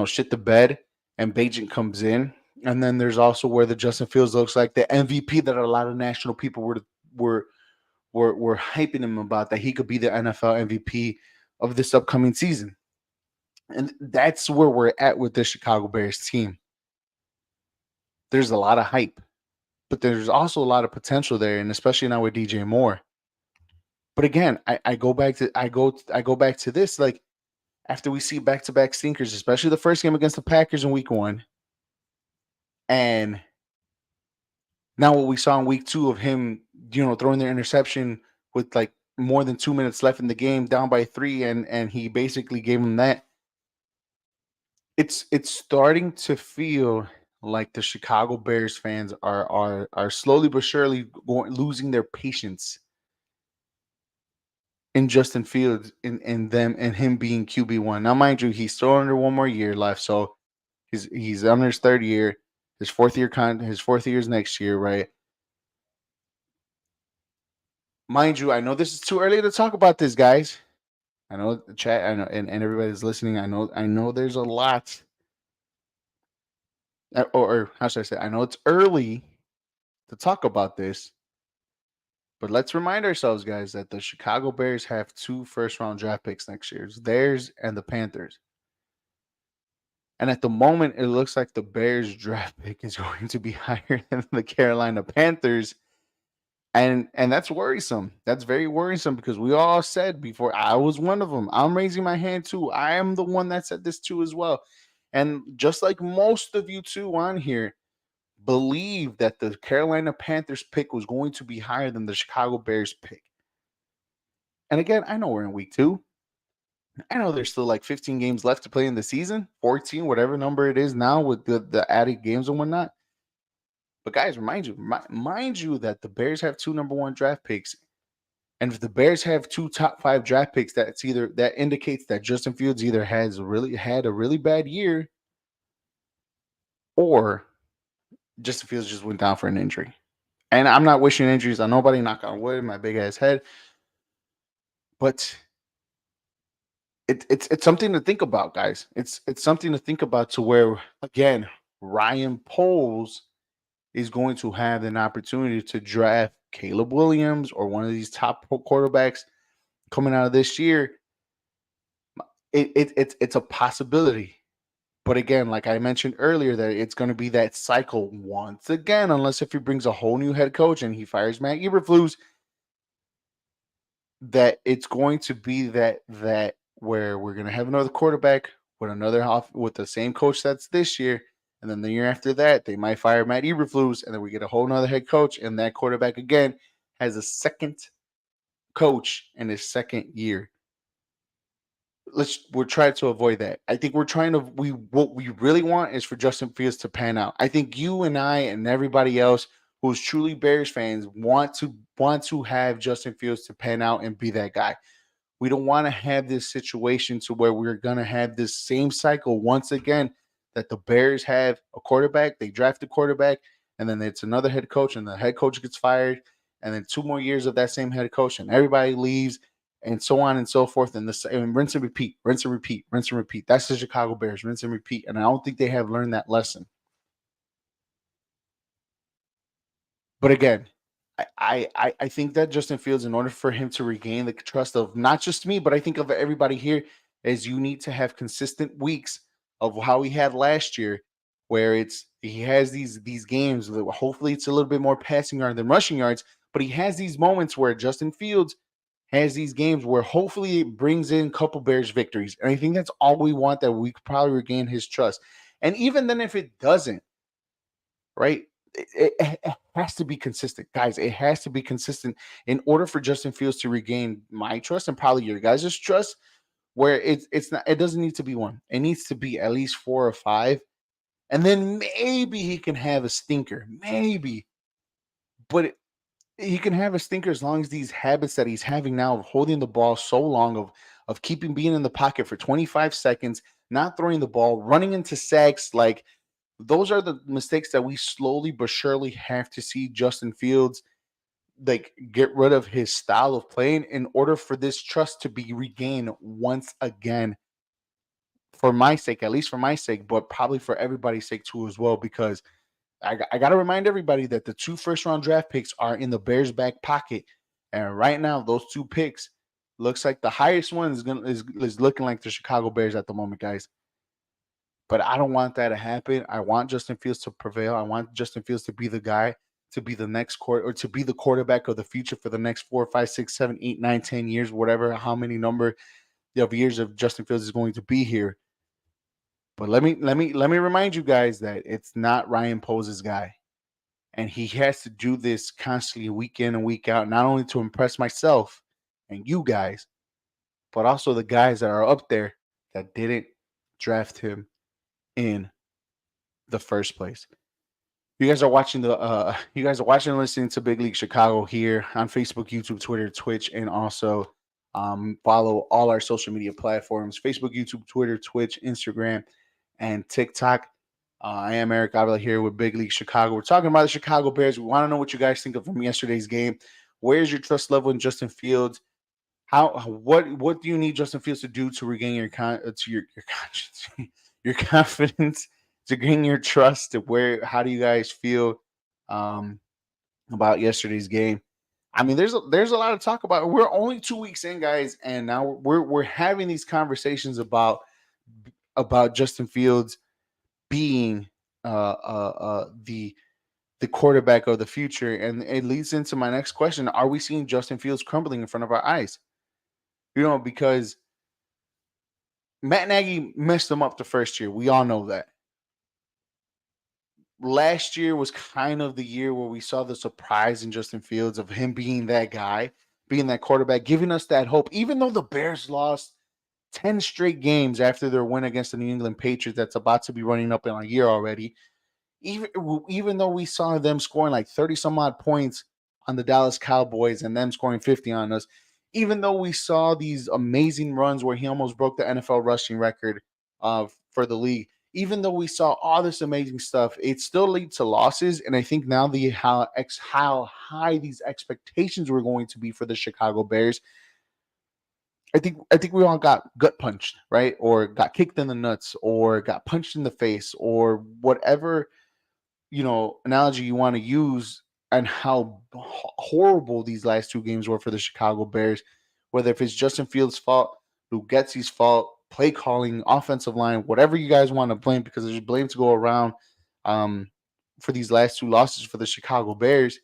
shit the bed and Bajan comes in. And then there's also where the Justin Fields looks like the MVP that a lot of national people were hyping him about, that he could be the NFL MVP of this upcoming season. And that's where we're at with the Chicago Bears team. There's a lot of hype, but there's also a lot of potential there, and especially now with DJ Moore. But again, I go back to this, like after we see back-to-back stinkers, especially the first game against the Packers in week 1. And now what we saw in week 2 of him, throwing their interception with like more than 2 minutes left in the game, down by 3, and he basically gave him that. It's starting to feel like the Chicago Bears fans are slowly but surely losing their patience in Justin Fields in them and him being QB1. Now, mind you, he's still under one more year left, so he's under his 3rd year. His 4th year is next year, right? Mind you, I know this is too early to talk about this, guys. I know the chat, I know, and everybody's listening. I know there's a lot. Or how should I say? I know it's early to talk about this, but let's remind ourselves, guys, that the Chicago Bears have 2 first-round draft picks next year. It's theirs and the Panthers. And at the moment, it looks like the Bears draft pick is going to be higher than the Carolina Panthers. And that's worrisome. That's very worrisome because we all said before, I was one of them. I'm raising my hand too. I am the one that said this too as well. And just like most of you two on here, believe that the Carolina Panthers pick was going to be higher than the Chicago Bears pick. And again, I know we're in week 2. I know there's still like 15 games left to play in the season, 14, whatever number it is now with the added games and whatnot. But guys, mind you that the Bears have 2 number 1 draft picks. And if the Bears have 2 top 5 draft picks, that indicates that Justin Fields either had a really bad year, or Justin Fields just went down for an injury. And I'm not wishing injuries on nobody, knock on wood, my big ass head. But it's something to think about, guys. It's something to think about, to where, again, Ryan Poles is going to have an opportunity to draft Caleb Williams or one of these top quarterbacks coming out of this year. It's a possibility. But again, like I mentioned earlier, that it's going to be that cycle once again, unless if he brings a whole new head coach and he fires Matt Eberflus, that it's going to be that where we're going to have another quarterback with the same coach that's this year. And then the year after that, they might fire Matt Eberflus, and then we get a whole nother head coach, and that quarterback again has a second coach in his 2nd year. We're trying to avoid that. I think what we really want is for Justin Fields to pan out. I think you and I and everybody else who's truly Bears fans want to have Justin Fields to pan out and be that guy. We don't want to have this situation to where we're going to have this same cycle once again that the Bears have a quarterback, they draft a quarterback, and then it's another head coach, and the head coach gets fired, and then 2 more years of that same head coach, and everybody leaves, and so on and so forth, and rinse and repeat, rinse and repeat, rinse and repeat. That's the Chicago Bears, rinse and repeat, and I don't think they have learned that lesson. But again, I think that Justin Fields, in order for him to regain the trust of not just me, but I think of everybody here, is you need to have consistent weeks of how he had last year, where he has these games. Hopefully, it's a little bit more passing yard than rushing yards, but he has these moments where Justin Fields has these games where hopefully it brings in a couple Bears victories, and I think that's all we want. That we could probably regain his trust, and even then, if it doesn't, right? It has to be consistent, guys. It has to be consistent in order for Justin Fields to regain my trust and probably your guys' trust. Where it's not, it doesn't need to be one. It needs to be at least 4 or 5, and then maybe he can have a stinker, maybe. But he can have a stinker as long as these habits that he's having now of holding the ball so long, of keeping being in the pocket for 25 seconds, not throwing the ball, running into sacks, like those are the mistakes that we slowly but surely have to see Justin Fields like get rid of his style of playing in order for this trust to be regained once again. For my sake, at least for my sake, but probably for everybody's sake too as well, because I got to remind everybody that the 2 first-round draft picks are in the Bears' back pocket, and right now those 2 picks looks like the highest one is looking like the Chicago Bears at the moment, guys. But I don't want that to happen. I want Justin Fields to prevail. I want Justin Fields to be the guy, to be the next or to be the quarterback of the future for the next 4, 5, 6, 7, 8, 9, 10 years, whatever, how many number of years of Justin Fields is going to be here. But let me remind you guys that it's not Ryan Poles' guy. And he has to do this constantly week in and week out, not only to impress myself and you guys, but also the guys that are up there that didn't draft him in the first place. You guys are watching and listening to Big League Chicago here on Facebook, YouTube, Twitter, Twitch, and also follow all our social media platforms: Facebook, YouTube, Twitter, Twitch, Instagram, and TikTok. I am Eric Avila here with Big League Chicago. We're talking about the Chicago Bears. We want to know what you guys think of from yesterday's game. Where's your trust level in Justin Fields? What do you need Justin Fields to do to regain your conscience, your confidence, to gain your trust? How do you guys feel about yesterday's game? I mean, there's a lot to talk about. We're only 2 weeks in, guys, and now we're having these conversations about Justin Fields being the quarterback of the future, and it leads into my next question: are we seeing Justin Fields crumbling in front of our eyes? Because Matt Nagy messed him up the first year. We all know that. Last year was kind of the year where we saw the surprise in Justin Fields of him being that guy, being that quarterback, giving us that hope. Even though the Bears lost 10 straight games after their win against the New England Patriots, that's about to be running up in a year already. Even though we saw them scoring like 30 some odd points on the Dallas Cowboys and them scoring 50 on us, even though we saw these amazing runs where he almost broke the NFL rushing record for the league, even though we saw all this amazing stuff, it still leads to losses. And I think now how high these expectations were going to be for the Chicago Bears, I think we all got gut punched, right? Or got kicked in the nuts, or got punched in the face, or whatever, analogy you want to use, and how horrible these last 2 games were for the Chicago Bears, whether if it's Justin Fields' fault, Luke Getsy's fault, play calling, offensive line, whatever you guys want to blame, because there's blame to go around for these last 2 losses for the Chicago Bears.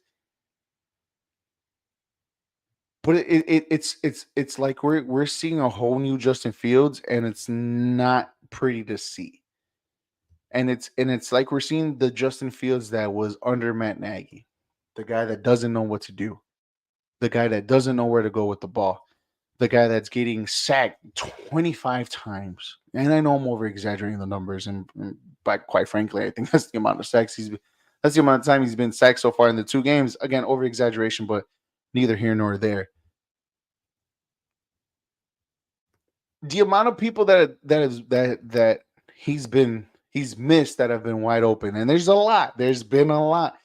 But it's like we're seeing a whole new Justin Fields, and it's not pretty to see. And it's like we're seeing the Justin Fields that was under Matt Nagy, the guy that doesn't know what to do, the guy that doesn't know where to go with the ball, the guy that's getting sacked 25 times. And I know I'm over exaggerating the numbers, but quite frankly, I think that's the amount of sacks That's the amount of time he's been sacked so far in the 2 games. Again, over exaggeration, but neither here nor there. The amount of people that he's missed that have been wide open, and there's a lot. There's been a lot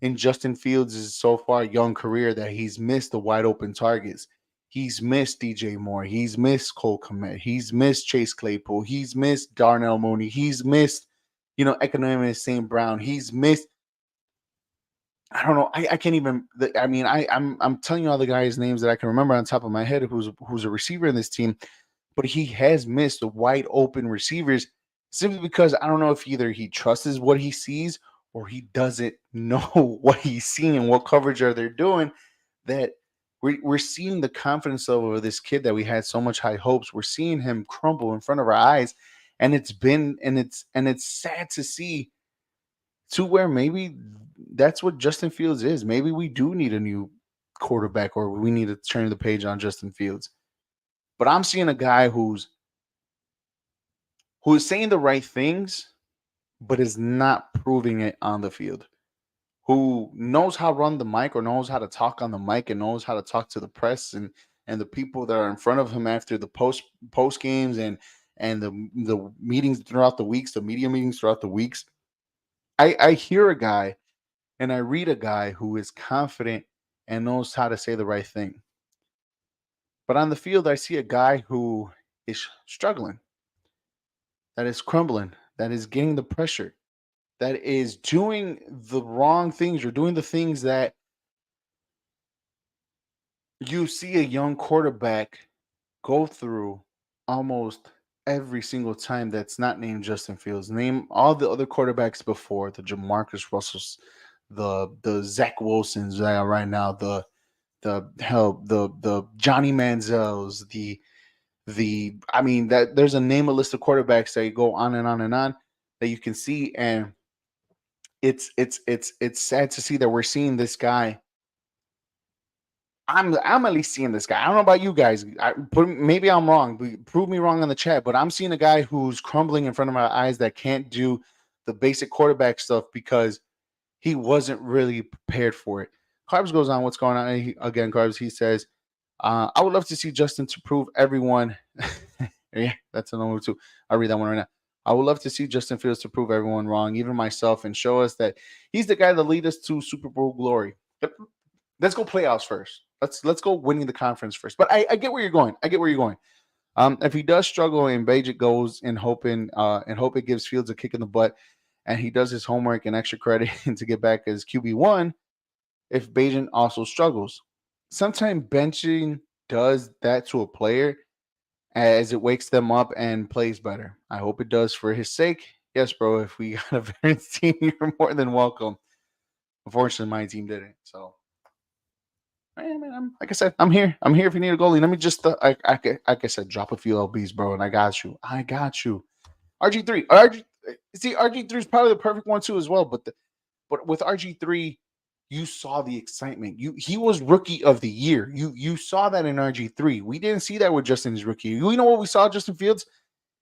in Justin Fields' so far young career that he's missed the wide open targets. He's missed DJ Moore. He's missed Cole Kmet. He's missed Chase Claypool. He's missed Darnell Mooney. He's missed, Economimus St. Brown. He's missed. I don't know. I can't even. I mean, I'm telling you all the guys' names that I can remember on top of my head who's a receiver in this team, but he has missed the wide open receivers simply because I don't know if either he trusts what he sees or he doesn't know what he's seeing, what coverage are they doing. That we're seeing the confidence level of this kid that we had so much high hopes. We're seeing him crumble in front of our eyes, and it's sad to see, to where maybe that's what Justin Fields is. Maybe we do need a new quarterback, or we need to turn the page on Justin Fields. But I'm seeing a guy who's saying the right things, but is not proving it on the field. Who knows how to run the mic, or knows how to talk on the mic, and knows how to talk to the press and the people that are in front of him after the post games and the meetings throughout the weeks, the media meetings throughout the weeks. I hear a guy and I read a guy who is confident and knows how to say the right thing. But on the field, I see a guy who is struggling, that is crumbling, that is getting the pressure, that is doing the wrong things, or doing the things that you see a young quarterback go through almost every single time that's not named Justin Fields. Name all the other quarterbacks before, the Jamarcus Russells, the Zach Wilsons that are right now, the Johnny Manziels, I mean, that there's a list of quarterbacks that you go on and on and on that you can see, and it's sad to see that we're seeing this guy. I'm at least seeing this guy. I don't know about you guys. Maybe I'm wrong. Prove me wrong in the chat. But I'm seeing a guy who's crumbling in front of my eyes, that can't do the basic quarterback stuff because he wasn't really prepared for it. Carbs goes on. What's going on again? Carbs. He says, "I would love to see Justin to prove everyone." Yeah, that's a number 2. I'll read that one right now. I would love to see Justin Fields to prove everyone wrong, even myself, and show us that he's the guy that lead us to Super Bowl glory. But let's go playoffs first. Let's go winning the conference first. But I get where you're going. If he does struggle and Bagent goes and hope it gives Fields a kick in the butt, and he does his homework and extra credit to get back as QB1, if Bagent also struggles. Sometimes benching does that to a player as it wakes them up and plays better. I hope it does for his sake. Yes, bro, if we got a veterans team, you're more than welcome. Unfortunately, my team didn't, so. Man, like I said, I'm here. I'm here if you need a goalie. Let me just, like I said, drop a few LBs, bro, and I got you. RG3. RG3 is probably the perfect one too as well. But with RG3, you saw the excitement. He was rookie of the year. You saw that in RG3. We didn't see that with Justin's rookie. You know what we saw, Justin Fields?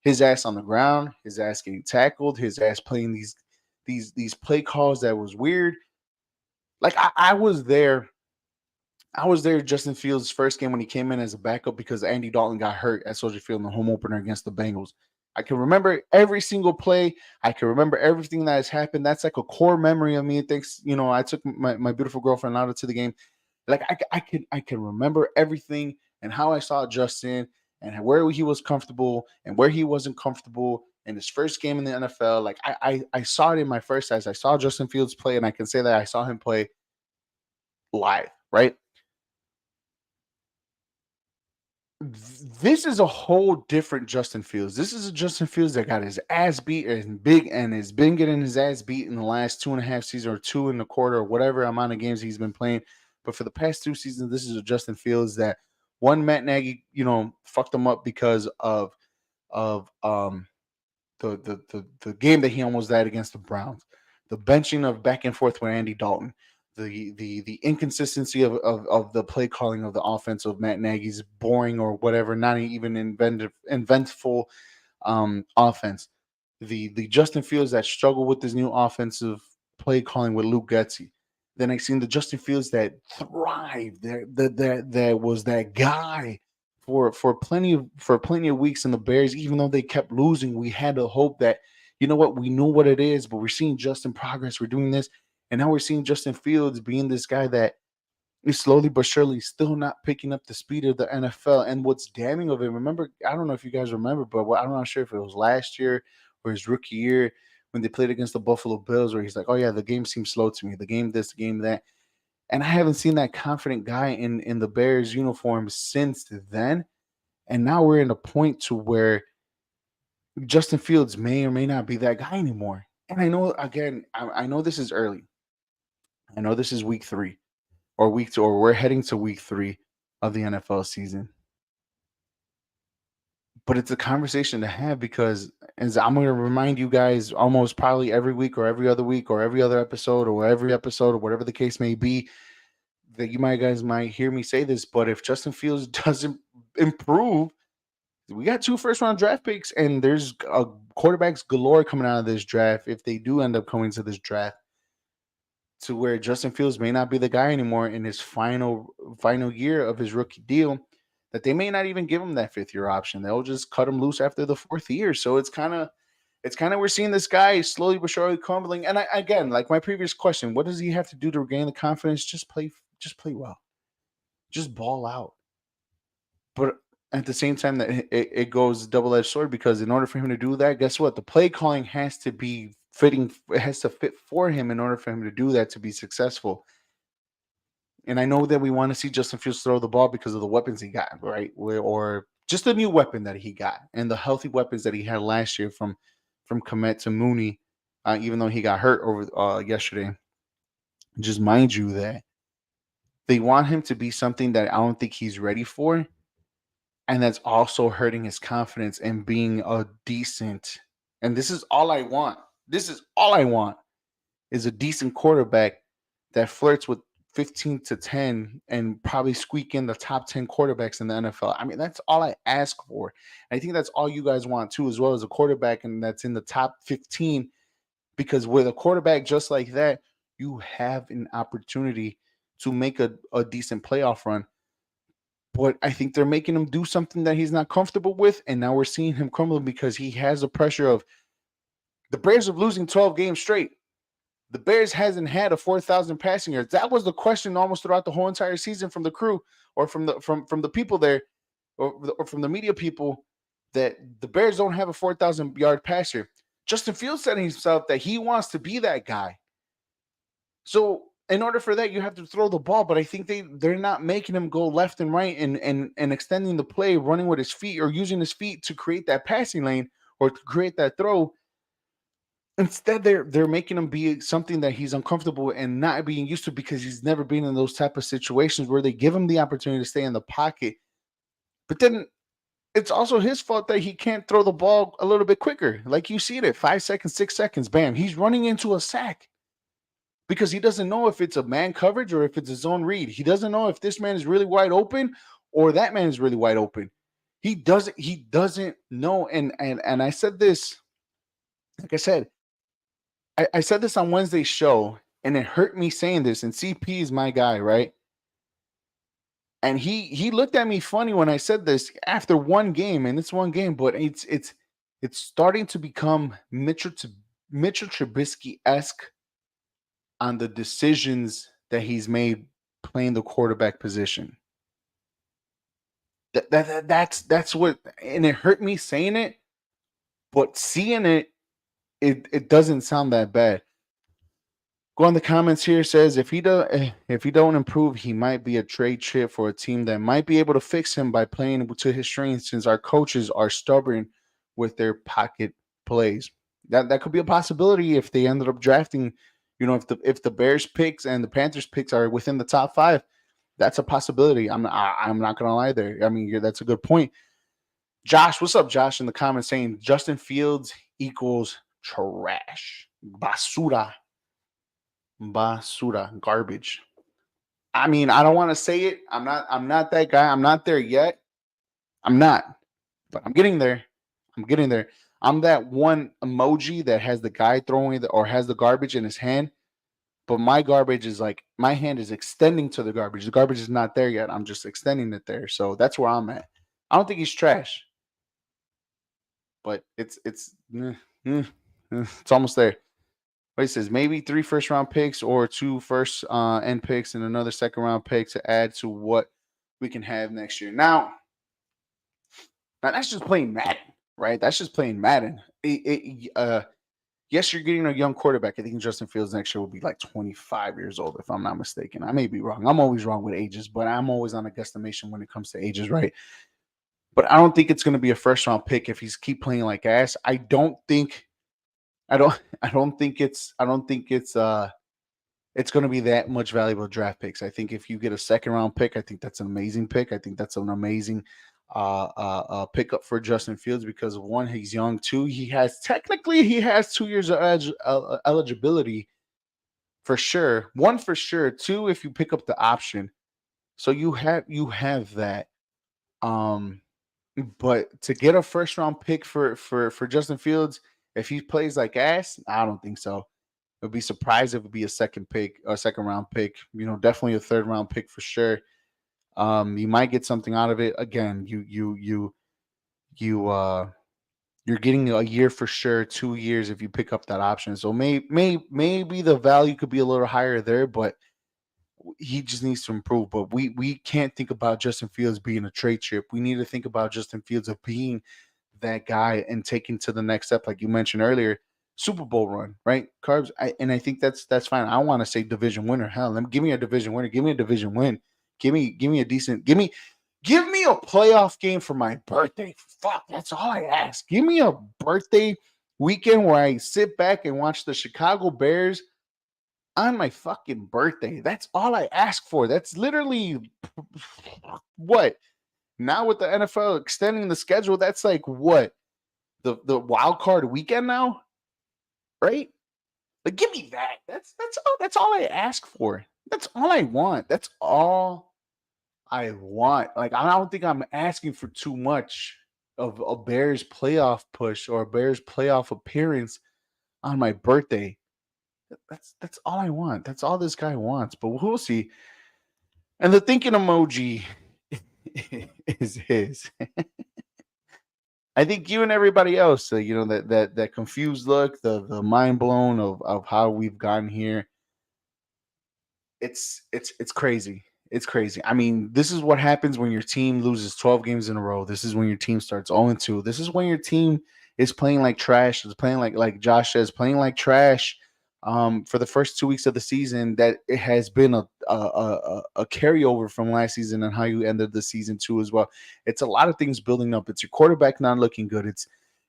His ass on the ground, his ass getting tackled, his ass playing these play calls that was weird. Like I was there. Justin Fields' first game when he came in as a backup because Andy Dalton got hurt at Soldier Field in the home opener against the Bengals. I can remember every single play. I can remember everything that has happened. That's like a core memory of me. Thanks, I took my beautiful girlfriend out to the game. Like I can remember everything and how I saw Justin and where he was comfortable and where he wasn't comfortable in his first game in the NFL. Like I saw it in my first eyes. I saw Justin Fields play, and I can say that I saw him play live, right? This is a whole different Justin Fields. This is a Justin Fields that got his ass beat and has been getting his ass beat in the last 2.5 seasons, or 2.25, or whatever amount of games he's been playing. But for the past 2 seasons, this is a Justin Fields that Matt Nagy, fucked him up because of the game that he almost died against the Browns, the benching of back and forth with Andy Dalton, the inconsistency of the play calling of the offense of Matt Nagy's boring or whatever, not even inventful offense. The Justin Fields that struggled with this new offensive play calling with Luke Getsy. Then I seen the Justin Fields that thrived, that was that guy for plenty of weeks in the Bears. Even though they kept losing, we had to hope that, you know what, we knew what it is, but we're seeing Justin progress. We're doing this, and now we're seeing Justin Fields being this guy that is slowly but surely still not picking up the speed of the NFL. And what's damning of it, remember, I don't know if you guys remember, but I'm not sure if it was last year or his rookie year when they played against the Buffalo Bills, where he's like, oh yeah, the game seems slow to me. The game this, the game that. And I haven't seen that confident guy in the Bears uniform since then. And now we're in a point to where Justin Fields may or may not be that guy anymore. And I know, again, I know this is early. I know this is week 3 or week 2, or we're heading to week 3 of the NFL season. But it's a conversation to have, because as I'm going to remind you guys almost probably every week or every other week or every other episode or every episode or whatever the case may be, that you guys might hear me say this, but if Justin Fields doesn't improve, we got 2 first-round draft picks, and there's quarterbacks galore coming out of this draft if they do end up coming to this draft, to where Justin Fields may not be the guy anymore in his final year of his rookie deal, that they may not even give him that 5th-year option. They'll just cut him loose after the 4th year. So it's kind of we're seeing this guy slowly but surely crumbling. And again, like my previous question, what does he have to do to regain the confidence? Just play well. Just ball out. But at the same time, that it goes double-edged sword, because in order for him to do that, guess what? The play calling has to be fitting. It has to fit for him in order for him to do that, to be successful. And I know that we want to see Justin Fields throw the ball because of the weapons he got, right? Or just a new weapon that he got, and the healthy weapons that he had last year from Kmet to Mooney, even though he got hurt over yesterday. Just mind you that they want him to be something that I don't think he's ready for. And that's also hurting his confidence and being a decent. And this is all I want. This is all I want, is a decent quarterback that flirts with 15 to 10 and probably squeak in the top 10 quarterbacks in the NFL. I mean, that's all I ask for. I think that's all you guys want too, as well as a quarterback and that's in the top 15, because with a quarterback just like that, you have an opportunity to make a decent playoff run. But I think they're making him do something that he's not comfortable with, and now we're seeing him crumble because he has the pressure of the Bears of losing 12 games straight. The Bears hasn't had a 4,000 passing yards. That was the question almost throughout the whole entire season from the crew, or from the people there, or from the media people, that the Bears don't have a 4,000 yard passer. Justin Fields said himself that he wants to be that guy. So in order for that, you have to throw the ball, but I think they're not making him go left and right and extending the play, running with his feet or using his feet to create that passing lane or to create that throw. Instead, they're making him be something that he's uncomfortable and not being used to, because he's never been in those type of situations where they give him the opportunity to stay in the pocket. But then it's also his fault that he can't throw the ball a little bit quicker. Like you see it, 5 seconds, 6 seconds, bam, he's running into a sack. Because he doesn't know if it's a man coverage or if it's a zone read. He doesn't know if this man is really wide open or that man is really wide open. He doesn't know. And I said this, like I said, I said this on Wednesday's show, and it hurt me saying this. And CP is my guy, right? And he looked at me funny when I said this after one game, and it's one game, but it's starting to become Mitchell Trubisky-esque on the decisions that he's made playing the quarterback position. That's what, and it hurt me saying it, but seeing it doesn't sound that bad. Go on the comments here. Says if he don't improve, he might be a trade chip for a team that might be able to fix him by playing to his strengths, since our coaches are stubborn with their pocket plays. That could be a possibility if they ended up drafting. If the Bears picks and the Panthers picks are within the top 5, that's a possibility. I'm not gonna lie there. I mean, that's a good point. Josh, what's up, Josh? In the comments saying Justin Fields equals trash, basura, garbage. I mean, I don't want to say it. I'm not that guy. I'm not there yet. I'm not, but I'm getting there. I'm that one emoji that has the guy throwing or has the garbage in his hand But my garbage is like my hand is extending to the garbage. The garbage is not there yet. I'm just extending it there. So that's where I'm at. I don't think he's trash, but it's almost there. But he says maybe 3 first round picks or 2 first end picks and another second round pick to add to what we can have next year. Now that's just playing Madden, right? That's just playing Madden. Yes, you're getting a young quarterback. I think Justin Fields next year will be like 25 years old, if I'm not mistaken. I may be wrong. I'm always wrong with ages, but I'm always on a guesstimation when it comes to ages, right? But I don't think it's going to be a first round pick if he's keep playing like ass. I don't think it's going to be that much valuable draft picks. I think if you get a second round pick, I think that's an amazing pick. I think that's an amazing pickup for Justin Fields because one, he's young. Two, he has 2 years of eligibility for sure. One for sure. Two, if you pick up the option, so you have that. But to get a first round pick for Justin Fields, if he plays like ass, I don't think so. I'd be surprised if it would be a second round pick. Definitely a third round pick for sure. You might get something out of it. Again, you're getting a year for sure, 2 years if you pick up that option. So maybe the value could be a little higher there, but he just needs to improve. But we can't think about Justin Fields being a trade chip. We need to think about Justin Fields of being that guy and taking to the next step, like you mentioned earlier, Super Bowl run, right? Carbs, I think that's fine. I want to say division winner. Hell, give me a division winner. Give me a division win. Give me a decent. Give me a playoff game for my birthday. Fuck, that's all I ask. Give me a birthday weekend where I sit back and watch the Chicago Bears on my fucking birthday. That's all I ask for. That's literally what? Now with the NFL extending the schedule, that's like what? The wild card weekend now? Right? Like give me that. That's all I ask for. That's all I want. That's all I want. Like I don't think I'm asking for too much of a Bears playoff push or a Bears playoff appearance on my birthday. That's all I want. That's all this guy wants. But we'll see. And the thinking emoji is his. I think you and everybody else, that confused look, the mind blown of how we've gotten here. It's crazy. It's crazy. I mean, this is what happens when your team loses 12 games in a row. This is when your team starts 0-2. This is when your team is playing like trash. It's playing like Josh says, playing like trash. For the first 2 weeks of the season, that it has been a carryover from last season and how you ended the season too as well. It's a lot of things building up. It's your quarterback not looking good.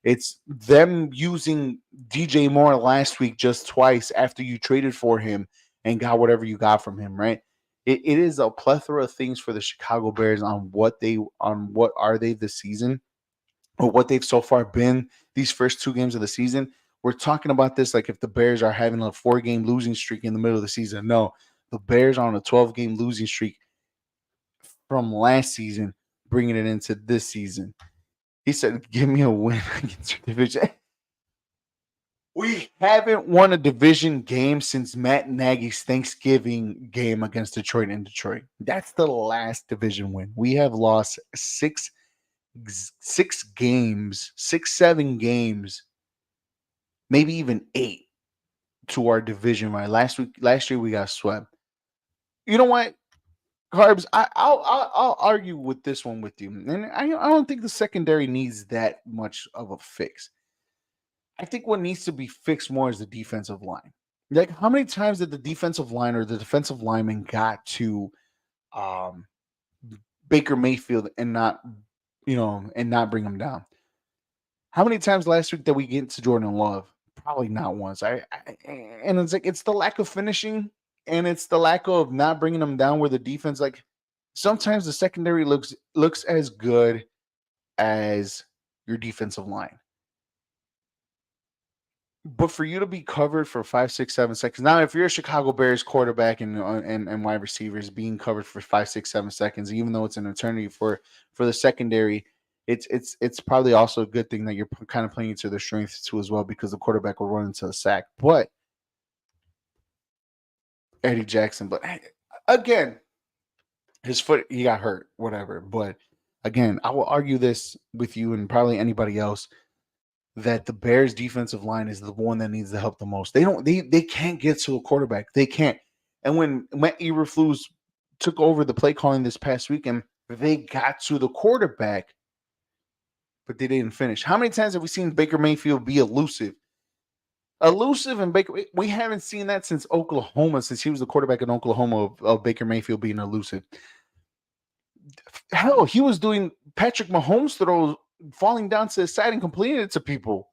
It's them using DJ Moore last week just twice after you traded for him and got whatever you got from him, right? It is a plethora of things for the Chicago Bears on what are they this season or what they've so far been these first 2 games of the season. We're talking about this like if the Bears are having a 4-game losing streak in the middle of the season. No, the Bears are on a 12-game losing streak from last season, bringing it into this season. He said, give me a win against your division. We haven't won a division game since Matt Nagy's Thanksgiving game against Detroit in Detroit. That's the last division win. We have lost 7 games, maybe even 8 to our division, right? Last year we got swept. You know what, Carbs? I'll argue with this one with you, and I don't think the secondary needs that much of a fix. I think what needs to be fixed more is the defensive line. Like, how many times did the defensive line or the defensive lineman got to Baker Mayfield and not bring him down? How many times last week did we get to Jordan Love? Probably not once. And it's like it's the lack of finishing and it's the lack of not bringing them down where the defense, like sometimes the secondary looks as good as your defensive line. But for you to be covered for 5, 6, 7 seconds. Now, if you're a Chicago Bears quarterback and wide receivers being covered for 5, 6, 7 seconds, even though it's an eternity for the secondary, it's probably also a good thing that you're kind of playing into their strengths too as well, because the quarterback will run into the sack. But Eddie Jackson. But again, his foot, he got hurt, whatever. But again, I will argue this with you and probably anybody else that the Bears defensive line is the one that needs the help the most. They can't get to a quarterback. They can't. And when Matt Eberflus took over the play calling this past weekend, they got to the quarterback, but they didn't finish. How many times have we seen Baker Mayfield be elusive? Elusive and Baker, we haven't seen that since Oklahoma, since he was the quarterback in Oklahoma of Baker Mayfield being elusive. Hell, he was doing Patrick Mahomes throws, falling down to the side and completing it to people.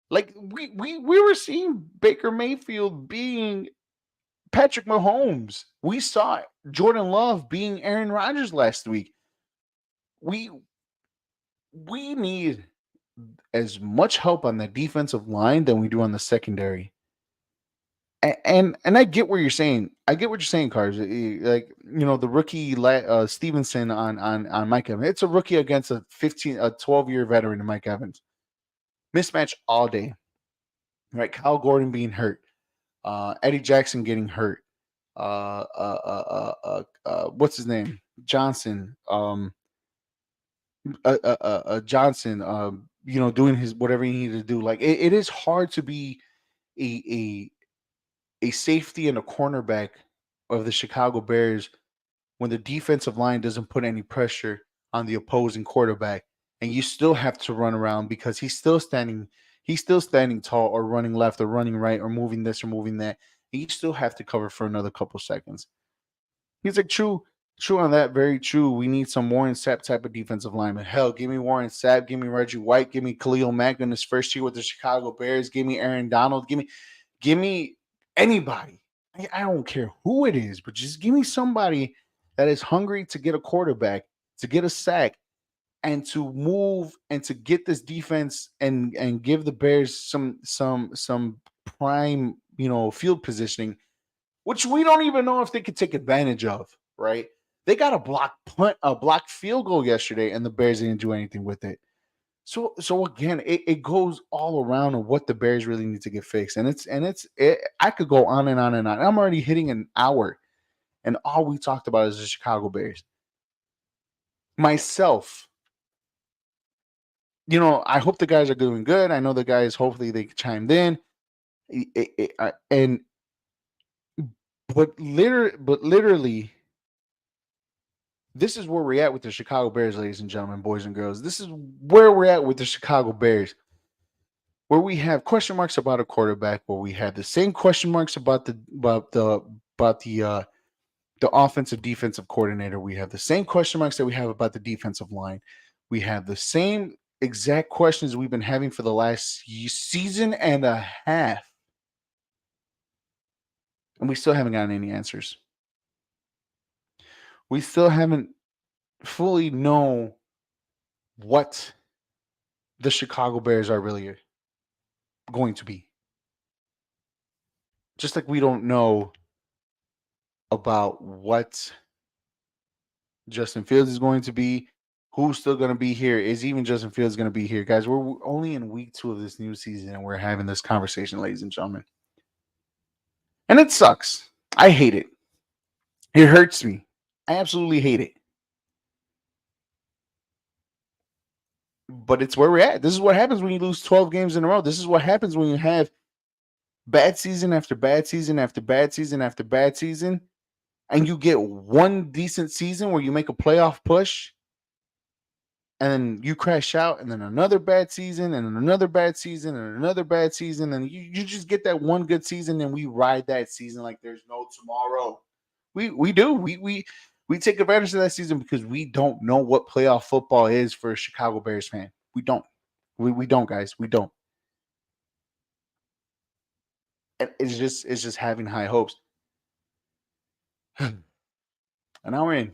Like we were seeing Baker Mayfield being Patrick Mahomes. We saw Jordan Love being Aaron Rodgers last week. We need as much help on the defensive line than we do on the secondary. And I get what you're saying. I get what you're saying, Cars. Like, the rookie Stevenson on Mike Evans. It's a rookie against a 12-year veteran in Mike Evans. Mismatch all day. Right? Kyle Gordon being hurt. Eddie Jackson getting hurt. What's his name? Johnson. Johnson. Doing his whatever he needed to do. Like it is hard to be a safety and a cornerback of the Chicago Bears when the defensive line doesn't put any pressure on the opposing quarterback, and you still have to run around because he's still standing tall or running left or running right or moving this or moving that. And you still have to cover for another couple seconds. He's like, true on that, very true. We need some Warren Sapp type of defensive lineman. Hell, give me Warren Sapp, give me Reggie White, give me Khalil Mack in his first year with the Chicago Bears, give me Aaron Donald, give me anybody. I don't care who it is, but just give me somebody that is hungry to get a quarterback, to get a sack, and to move and to get this defense and give the Bears some prime, field positioning, which we don't even know if they could take advantage of, right? They got a block field goal yesterday, and the Bears didn't do anything with it. So again, it goes all around on what the Bears really need to get fixed, and I could go on and on and on. I'm already hitting an hour, and all we talked about is the Chicago Bears. Myself, I hope the guys are doing good. I know the guys, hopefully they chimed in, but literally. This is where we're at with the Chicago Bears, ladies and gentlemen, boys and girls. This is where we're at with the Chicago Bears, where we have question marks about a quarterback, where we have the same question marks about the offensive defensive coordinator. We have the same question marks that we have about the defensive line. We have the same exact questions we've been having for the last season and a half, and we still haven't gotten any answers. We still haven't fully know what the Chicago Bears are really going to be. Just like we don't know about what Justin Fields is going to be, who's still going to be here, is even Justin Fields going to be here. Guys, we're only in week 2 of this new season, and we're having this conversation, ladies and gentlemen. And it sucks. I hate it. It hurts me. I absolutely hate it. But it's where we're at. This is what happens when you lose 12 games in a row. This is what happens when you have bad season after bad season after bad season after bad season, and you get one decent season where you make a playoff push, and then you crash out, and then another bad season, and another bad season, and another bad season, and you just get that one good season, and we ride that season like there's no tomorrow. We do. We take advantage of that season because we don't know what playoff football is for a Chicago Bears fan. We don't. We don't, guys. We don't. It's just having high hopes. And now we're in.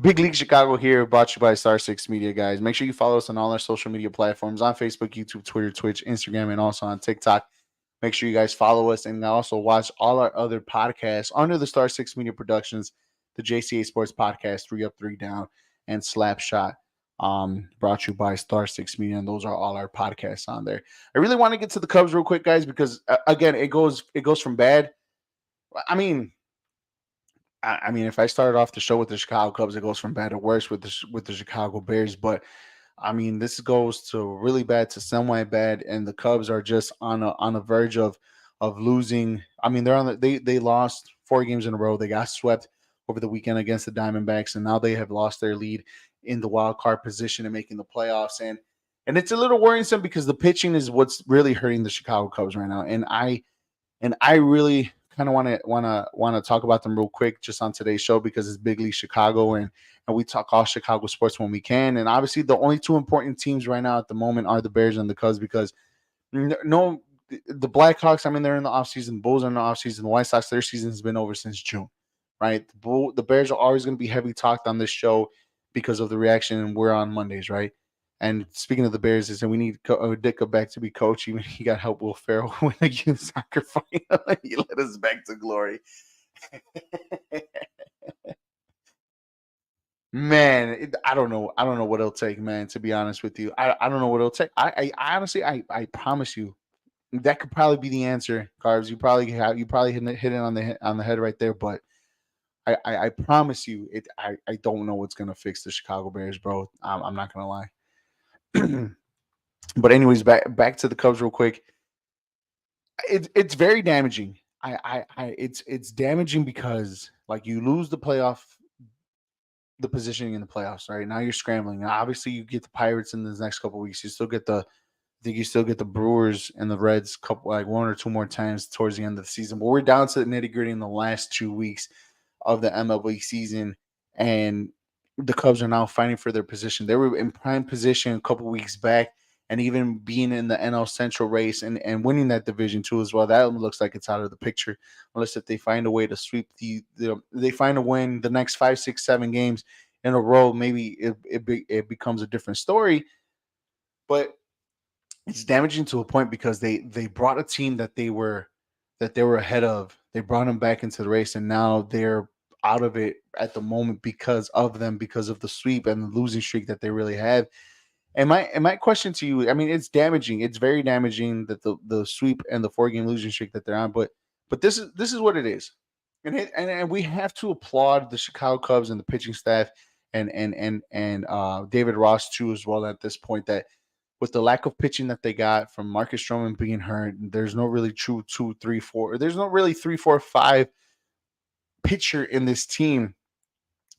Big League Chicago here, brought to you by Star 6 Media, guys. Make sure you follow us on all our social media platforms, on Facebook, YouTube, Twitter, Twitch, Instagram, and also on TikTok. Make sure you guys follow us and also watch all our other podcasts under the Star 6 Media Productions, the JCA Sports Podcast, 3 Up, 3 Down, and Slap Shot. Brought to you by Star Six Media, and those are all our podcasts on there. I really want to get to the Cubs real quick, guys, because again, it goes from bad. I mean, if I started off the show with the Chicago Cubs, it goes from bad to worse with the Chicago Bears. But I mean, this goes to really bad to semi bad, and the Cubs are just on a verge of losing. I mean, they lost 4 games in a row. They got swept over the weekend against the Diamondbacks, and now they have lost their lead in the wild card position and making the playoffs. And it's a little worrisome because the pitching is what's really hurting the Chicago Cubs right now. And I really kind of want to talk about them real quick just on today's show because it's Big League Chicago, and we talk all Chicago sports when we can. And obviously, the only two important teams right now at the moment are the Bears and the Cubs because no, the Blackhawks. I mean, they're in the offseason. Bulls are in the offseason. The White Sox, their season has been over since June, right? The Bears are always going to be heavy talked on this show because of the reaction, and we're on Mondays, right? And speaking of the Bears, is that we need Ditka back to be coach. Even he got help Will Ferrell win a youth soccer final. He led us back to glory. Man, I don't know. I don't know what it'll take, man. To be honest with you, I don't know what it'll take. I honestly, I promise you, that could probably be the answer, Carbs. You probably hit it on the head right there. But I promise you, I don't know what's gonna fix the Chicago Bears, bro. I'm not gonna lie. But anyways, back to the Cubs real quick. It's very damaging. It's damaging because like you lose the positioning in the playoffs, right? Now you're scrambling. Now, obviously, you get the Pirates in the next couple of weeks. I think you still get the Brewers and the Reds couple like one or two more times towards the end of the season. But we're down to the nitty gritty in the last 2 weeks of the MLB season, and the Cubs are now fighting for their position. They were in prime position a couple weeks back, and even being in the NL Central race and winning that division too as well. That looks like it's out of the picture unless if they find a way to sweep they find a win the next 5, 6, 7 games in a row. Maybe it becomes a different story, but it's damaging to a point because they brought a team that they were ahead of. They brought them back into the race, and now they're out of it at the moment because of them, because of the sweep and the losing streak that they really have. And my question to you, I mean, it's damaging. It's very damaging that the sweep and the 4 game losing streak that they're on. But this is what it is, and we have to applaud the Chicago Cubs and the pitching staff and David Ross too as well at this point that with the lack of pitching that they got from Marcus Stroman being hurt, there's no really true 2, 3, 4. There's no really 3, 4, 5 pitcher in this team.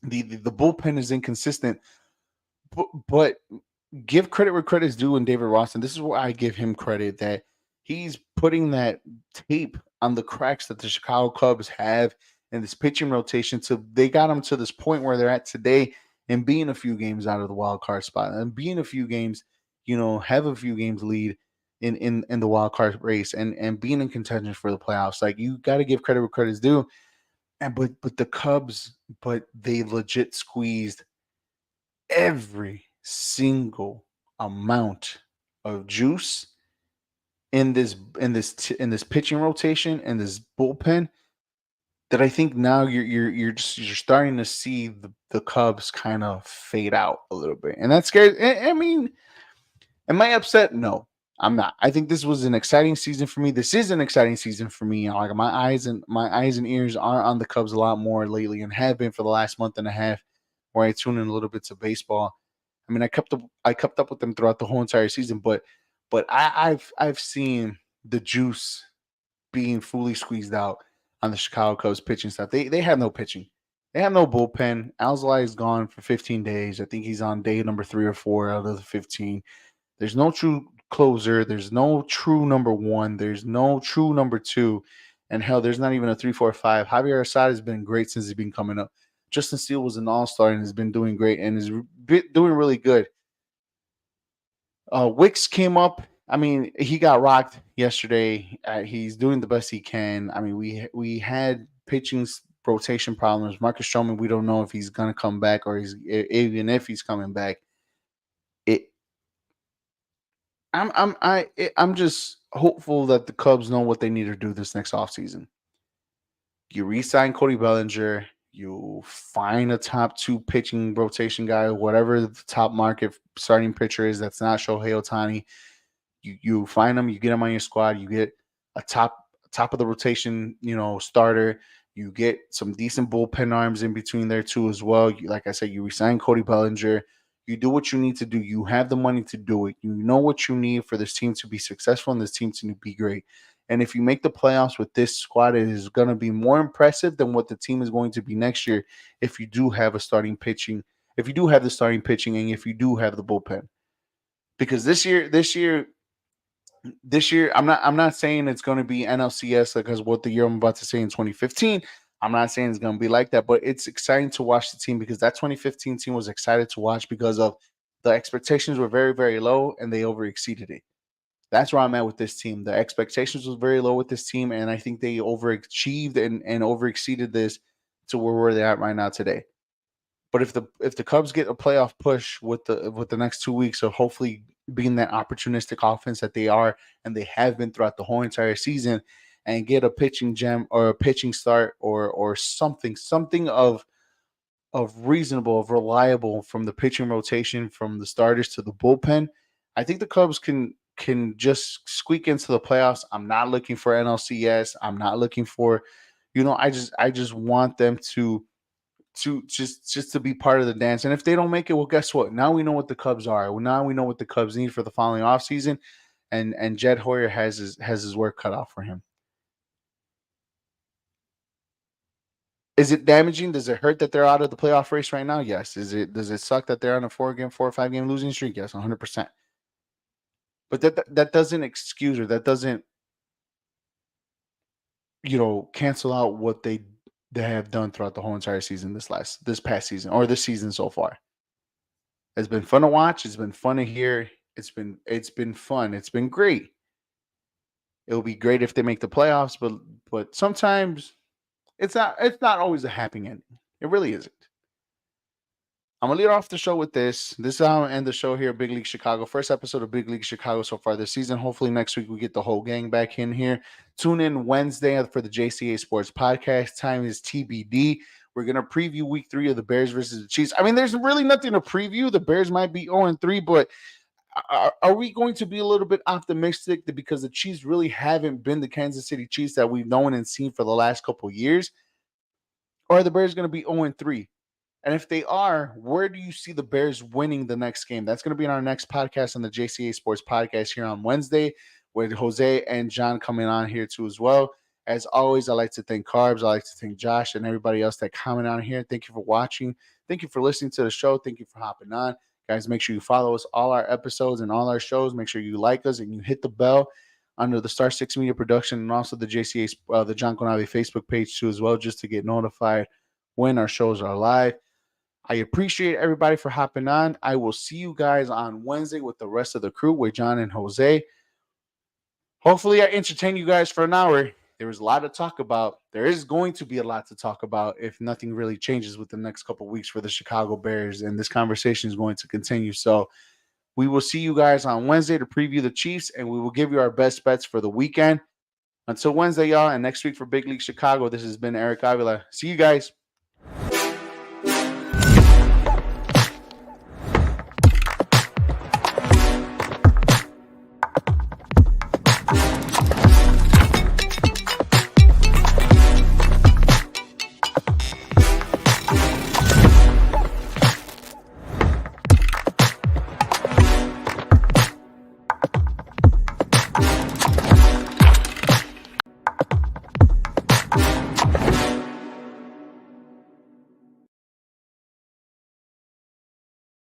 The bullpen is inconsistent, but give credit where credit is due in David Ross, and this is where I give him credit that he's putting that tape on the cracks that the Chicago Cubs have in this pitching rotation. So they got them to this point where they're at today and being a few games out of the wild card spot and being a few games, have a few games lead in the wild card race and being in contention for the playoffs. Like you got to give credit where credit is due. And but the Cubs, but they legit squeezed every single amount of juice in this pitching rotation and this bullpen that I think now you're starting to see the Cubs kind of fade out a little bit, and that's scary. I mean, am I upset? No, I'm not. I think this was an exciting season for me. This is an exciting season for me. Like my eyes and ears are on the Cubs a lot more lately, and have been for the last month and a half, where I tune in a little bit to baseball. I mean, I kept up with them throughout the whole entire season, but I've seen the juice being fully squeezed out on the Chicago Cubs pitching staff. They have no pitching. They have no bullpen. Alzolay is gone for 15 days. I think he's on day number 3 or 4 out of the 15. There's no true closer. There's no true number one. There's no true number two. And hell, there's not even a 3, 4, 5. Javier Assad has been great since he's been coming up. Justin Steele was an all-star and has been doing great and is doing really good. Wicks came up. I mean, he got rocked yesterday. He's doing the best he can. I mean, we had pitching rotation problems. Marcus Stroman, we don't know if he's gonna come back or even if he's coming back. It. I'm just hopeful that the Cubs know what they need to do this next offseason. You re-sign Cody Bellinger. You find a top 2 pitching rotation guy, whatever the top market starting pitcher is that's not Shohei Ohtani. You find them, you get them on your squad, you get a top of the rotation, starter. You get some decent bullpen arms in between there too as well. Like I said, you resign Cody Bellinger. You do what you need to do. You have the money to do it. You know what you need for this team to be successful and this team to be great. And if you make the playoffs with this squad, it is going to be more impressive than what the team is going to be next year if you do have a starting pitching, if you do have the starting pitching, and if you do have the bullpen. Because this year, I'm not saying it's going to be NLCS because what the year I'm about to say in 2015. I'm not saying it's going to be like that, but it's exciting to watch the team because that 2015 team was excited to watch because of the expectations were very, very low and they over exceeded it. That's where I'm at with this team. The expectations was very low with this team, and I think they overachieved and over exceeded this to where they're at right now today. But if the Cubs get a playoff push with the next 2 weeks of hopefully being that opportunistic offense that they are and they have been throughout the whole entire season, and get a pitching gem or a pitching start or something of reasonable, of reliable from the pitching rotation, from the starters to the bullpen, I think the Cubs can just squeak into the playoffs. I'm not looking for NLCS. I'm not looking for, I just want them to just to be part of the dance. And if they don't make it, well, guess what? Now we know what the Cubs are. Well, now we know what the Cubs need for the following offseason. And Jed Hoyer has his work cut out for him. Is it damaging? Does it hurt that they're out of the playoff race right now? Yes. Does it suck that they're on a 4 or 5 game losing streak? Yes, 100%. But that doesn't excuse or that doesn't cancel out what they have done throughout the whole entire season this past season or this season so far. It's been fun to watch. It's been fun to hear. It's been fun. It's been great. It'll be great if they make the playoffs, but sometimes it's not always a happy ending. It really isn't. I'm gonna lead off the show with this. This is how I'm gonna end the show here at Big League Chicago. First episode of Big League Chicago so far this season. Hopefully next week we get the whole gang back in here. Tune in Wednesday for the JCA Sports Podcast. Time is TBD. We're gonna preview week 3 of the Bears versus the Chiefs. I mean, there's really nothing to preview. The Bears might be 0-3, but are we going to be a little bit optimistic because the Chiefs really haven't been the Kansas City Chiefs that we've known and seen for the last couple of years? Or are the Bears going to be 0-3? And if they are, where do you see the Bears winning the next game? That's going to be in our next podcast on the JCA Sports Podcast here on Wednesday with Jose and John coming on here too as well. As always, I'd like to thank Carbs. I'd like to thank Josh and everybody else that comment on here. Thank you for watching. Thank you for listening to the show. Thank you for hopping on. Guys, make sure you follow us, all our episodes and all our shows. Make sure you like us and you hit the bell under the Star 6 Media Production and also the JCA, the John Conavi Facebook page too as well, just to get notified when our shows are live. I appreciate everybody for hopping on. I will see you guys on Wednesday with the rest of the crew with John and Jose. Hopefully I entertain you guys for an hour. There was a lot to talk about. There is going to be a lot to talk about if nothing really changes with the next couple of weeks for the Chicago Bears, and this conversation is going to continue. So we will see you guys on Wednesday to preview the Chiefs, and we will give you our best bets for the weekend. Until Wednesday, y'all, and next week for Big League Chicago, this has been Eric Avila. See you guys.